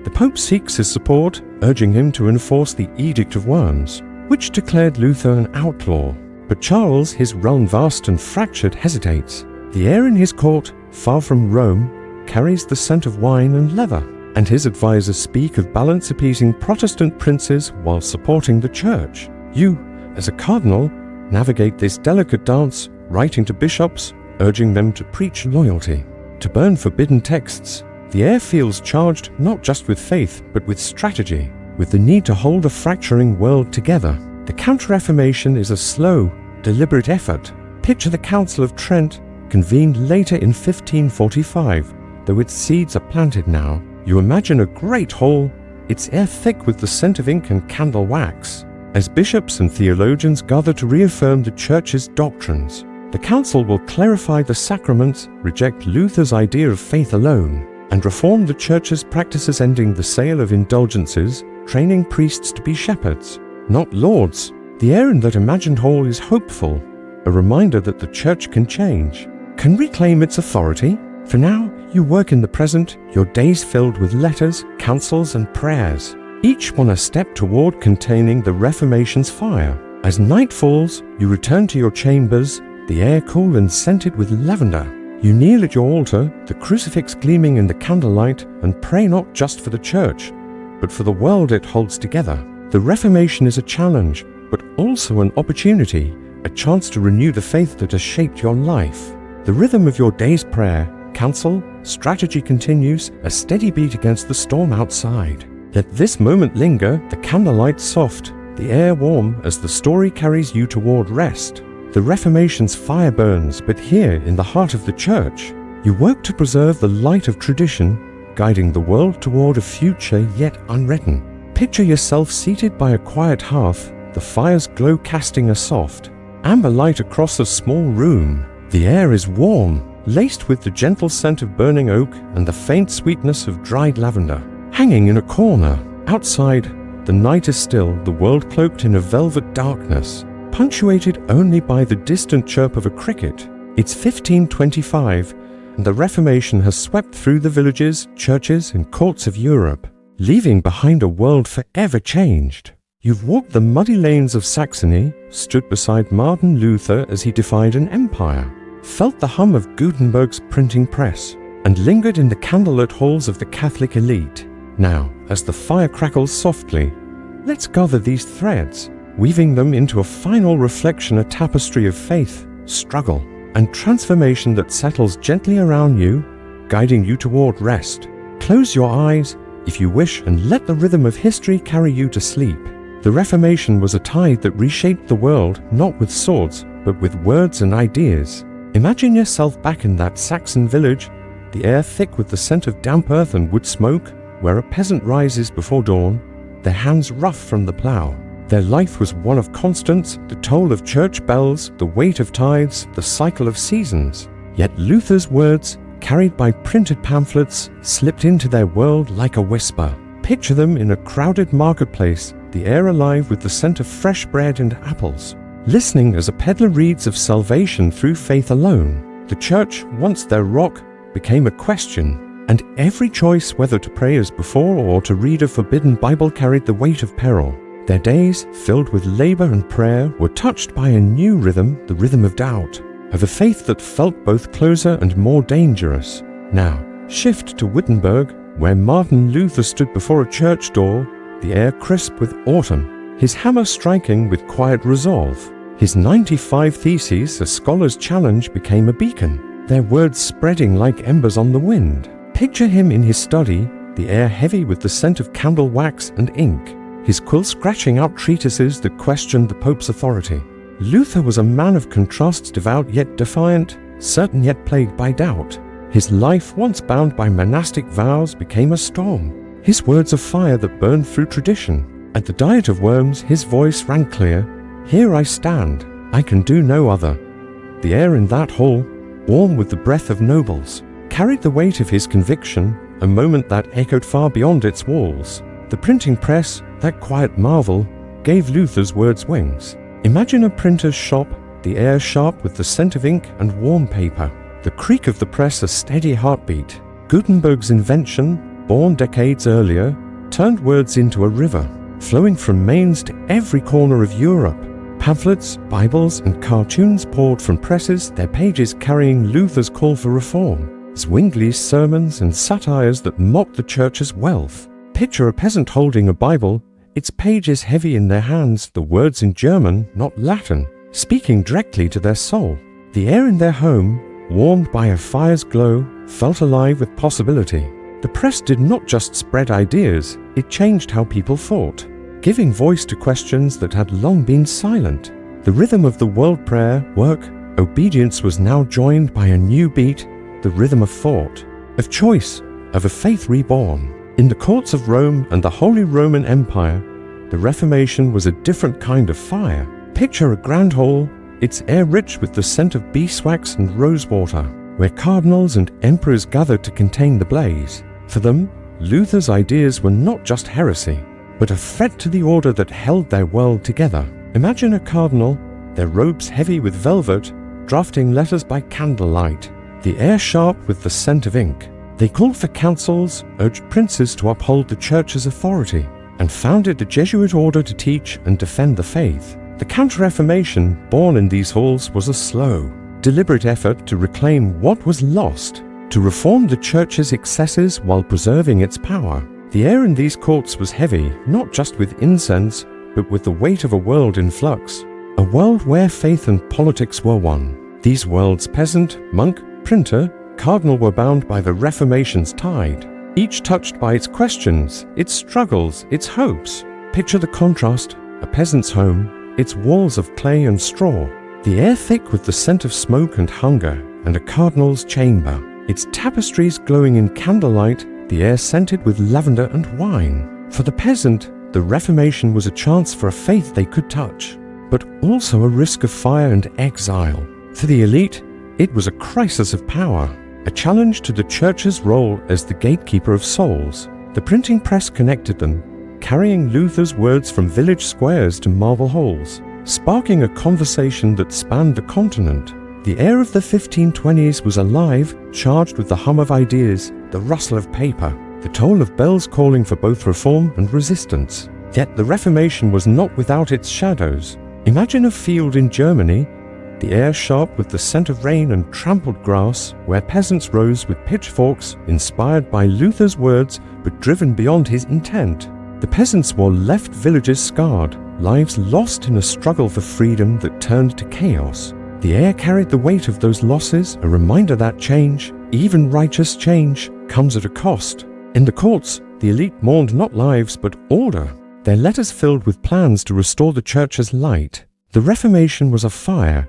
the Pope seeks his support, urging him to enforce the Edict of Worms, which declared Luther an outlaw. But Charles, his realm vast and fractured, hesitates. The air in his court, far from Rome, carries the scent of wine and leather, and his advisors speak of balance, appeasing Protestant princes while supporting the Church. You, as a cardinal, navigate this delicate dance, writing to bishops, urging them to preach loyalty, to burn forbidden texts. The air feels charged not just with faith, but with strategy, with the need to hold a fracturing world together. The Counter-Reformation is a slow, deliberate effort. Picture the Council of Trent, convened later in 1545, though its seeds are planted now. You imagine a great hall, its air thick with the scent of ink and candle wax, as bishops and theologians gather to reaffirm the Church's doctrines. The council will clarify the sacraments, reject Luther's idea of faith alone, and reform the Church's practices, ending the sale of indulgences, training priests to be shepherds, not lords. The air in that imagined hall is hopeful, a reminder that the Church can change, can reclaim its authority. For now, you work in the present, your days filled with letters, counsels, and prayers, each one a step toward containing the Reformation's fire. As night falls, you return to your chambers, the air cool and scented with lavender. You kneel at your altar, the crucifix gleaming in the candlelight, and pray not just for the Church, but for the world it holds together. The Reformation is a challenge, but also an opportunity, a chance to renew the faith that has shaped your life. The rhythm of your day's prayer, counsel, strategy continues, a steady beat against the storm outside. Let this moment linger, the candlelight soft, the air warm, as the story carries you toward rest. The Reformation's fire burns, but here in the heart of the Church, you work to preserve the light of tradition, guiding the world toward a future yet unwritten. Picture yourself seated by a quiet hearth, the fire's glow casting a soft, amber light across a small room. The air is warm, laced with the gentle scent of burning oak and the faint sweetness of dried lavender. Hanging in a corner, outside, the night is still, the world cloaked in a velvet darkness, punctuated only by the distant chirp of a cricket. It's 1525, and the Reformation has swept through the villages, churches, and courts of Europe, leaving behind a world forever changed. You've walked the muddy lanes of Saxony, stood beside Martin Luther as he defied an empire, felt the hum of Gutenberg's printing press, and lingered in the candlelit halls of the Catholic elite. Now, as the fire crackles softly, let's gather these threads, weaving them into a final reflection, a tapestry of faith, struggle, and transformation that settles gently around you, guiding you toward rest. Close your eyes, if you wish, and let the rhythm of history carry you to sleep. The Reformation was a tide that reshaped the world, not with swords, but with words and ideas. Imagine yourself back in that Saxon village, the air thick with the scent of damp earth and wood smoke, where a peasant rises before dawn, their hands rough from the plough. Their life was one of constants, the toll of church bells, the weight of tithes, the cycle of seasons. Yet Luther's words, carried by printed pamphlets, slipped into their world like a whisper. Picture them in a crowded marketplace, the air alive with the scent of fresh bread and apples, listening as a peddler reads of salvation through faith alone. The Church, once their rock, became a question, and every choice whether to pray as before or to read a forbidden Bible carried the weight of peril. Their days, filled with labor and prayer, were touched by a new rhythm, the rhythm of doubt, of a faith that felt both closer and more dangerous. Now, shift to Wittenberg, where Martin Luther stood before a church door, the air crisp with autumn, his hammer striking with quiet resolve. His 95 Theses, a scholar's challenge, became a beacon, their words spreading like embers on the wind. Picture him in his study, the air heavy with the scent of candle wax and ink, his quill scratching out treatises that questioned the Pope's authority. Luther was a man of contrasts, devout yet defiant, certain yet plagued by doubt. His life, once bound by monastic vows, became a storm, his words of fire that burned through tradition. At the Diet of Worms, his voice rang clear, "Here I stand, I can do no other." The air in that hall, warm with the breath of nobles, carried the weight of his conviction, a moment that echoed far beyond its walls. The printing press, that quiet marvel, gave Luther's words wings. Imagine a printer's shop, the air sharp with the scent of ink and warm paper, the creak of the press a steady heartbeat. Gutenberg's invention, born decades earlier, turned words into a river, flowing from Mainz to every corner of Europe. Pamphlets, Bibles, and cartoons poured from presses, their pages carrying Luther's call for reform, Zwingli's sermons and satires that mocked the Church's wealth. Picture a peasant holding a Bible, its pages heavy in their hands, the words in German, not Latin, speaking directly to their soul. The air in their home, warmed by a fire's glow, felt alive with possibility. The press did not just spread ideas, it changed how people thought, giving voice to questions that had long been silent. The rhythm of the world prayer, work, obedience was now joined by a new beat, the rhythm of thought. of choice, of a faith reborn. In the courts of Rome and the Holy Roman Empire, the Reformation was a different kind of fire. Picture a grand hall, its air rich with the scent of beeswax and rosewater, where cardinals and emperors gathered to contain the blaze. For them, Luther's ideas were not just heresy, but a threat to the order that held their world together. Imagine a cardinal, their robes heavy with velvet, drafting letters by candlelight, the air sharp with the scent of ink. They called for councils, urged princes to uphold the church's authority, and founded a Jesuit order to teach and defend the faith. The Counter-Reformation, born in these halls, was a slow, deliberate effort to reclaim what was lost, to reform the church's excesses while preserving its power. The air in these courts was heavy, not just with incense, but with the weight of a world in flux, a world where faith and politics were one. These worlds, peasant, monk, printer, cardinal, were bound by the Reformation's tide, each touched by its questions, its struggles, its hopes. Picture the contrast: a peasant's home, its walls of clay and straw, the air thick with the scent of smoke and hunger, and a cardinal's chamber, its tapestries glowing in candlelight, the air scented with lavender and wine. For the peasant, the Reformation was a chance for a faith they could touch, but also a risk of fire and exile. For the elite, it was a crisis of power, a challenge to the church's role as the gatekeeper of souls. The printing press connected them, carrying Luther's words from village squares to marble halls, sparking a conversation that spanned the continent. The air of the 1520s was alive, charged with the hum of ideas, the rustle of paper, the toll of bells calling for both reform and resistance. Yet the Reformation was not without its shadows. Imagine a field in Germany, the air sharp with the scent of rain and trampled grass, where peasants rose with pitchforks, inspired by Luther's words but driven beyond his intent. The peasants wore left villages scarred, lives lost in a struggle for freedom that turned to chaos. The air carried the weight of those losses, a reminder that change, even righteous change, comes at a cost. In the courts, the elite mourned not lives but order, their letters filled with plans to restore the church's light. The Reformation was a fire,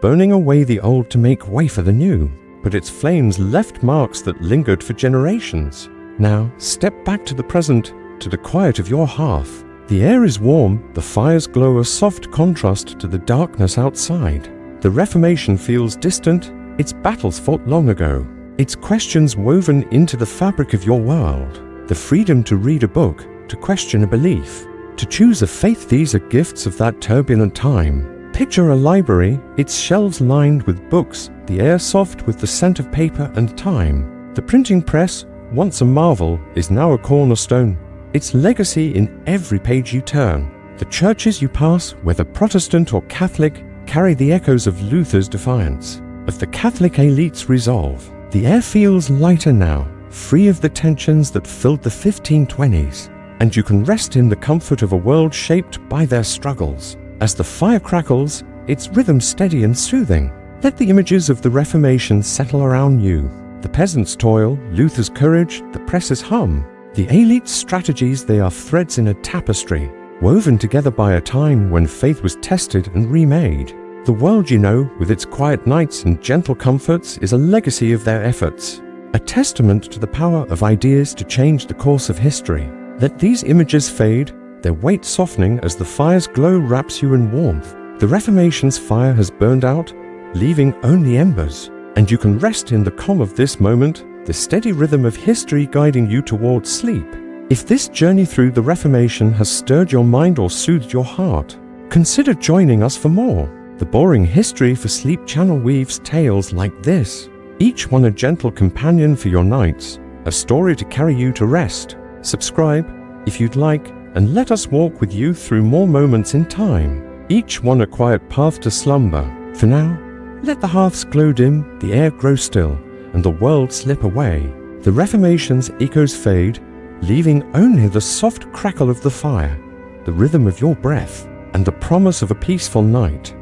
burning away the old to make way for the new, but its flames left marks that lingered for generations. Now, step back to the present, to the quiet of your hearth. The air is warm, the fires glow, a soft contrast to the darkness outside. The Reformation feels distant, its battles fought long ago, its questions woven into the fabric of your world. The freedom to read a book, to question a belief, to choose a faith, these are gifts of that turbulent time. Picture a library, its shelves lined with books, the air soft with the scent of paper and time. The printing press, once a marvel, is now a cornerstone, its legacy in every page you turn. The churches you pass, whether Protestant or Catholic, carry the echoes of Luther's defiance, of the Catholic elite's resolve. The air feels lighter now, free of the tensions that filled the 1520s, and you can rest in the comfort of a world shaped by their struggles. As the fire crackles, its rhythm steady and soothing. Let the images of the Reformation settle around you. The peasant's toil, Luther's courage, the press's hum. The elite's strategies, they are threads in a tapestry, woven together by a time when faith was tested and remade. The world you know, with its quiet nights and gentle comforts, is a legacy of their efforts, a testament to the power of ideas to change the course of history. Let these images fade, their weight softening as the fire's glow wraps you in warmth. The Reformation's fire has burned out, leaving only embers, and you can rest in the calm of this moment, the steady rhythm of history guiding you towards sleep. If this journey through the Reformation has stirred your mind or soothed your heart, consider joining us for more. The Boring History for Sleep channel weaves tales like this, each one a gentle companion for your nights, a story to carry you to rest. Subscribe if you'd like, and let us walk with you through more moments in time, each one a quiet path to slumber. For now, let the hearths glow dim, the air grow still, and the world slip away. The Reformation's echoes fade, leaving only the soft crackle of the fire, the rhythm of your breath, and the promise of a peaceful night.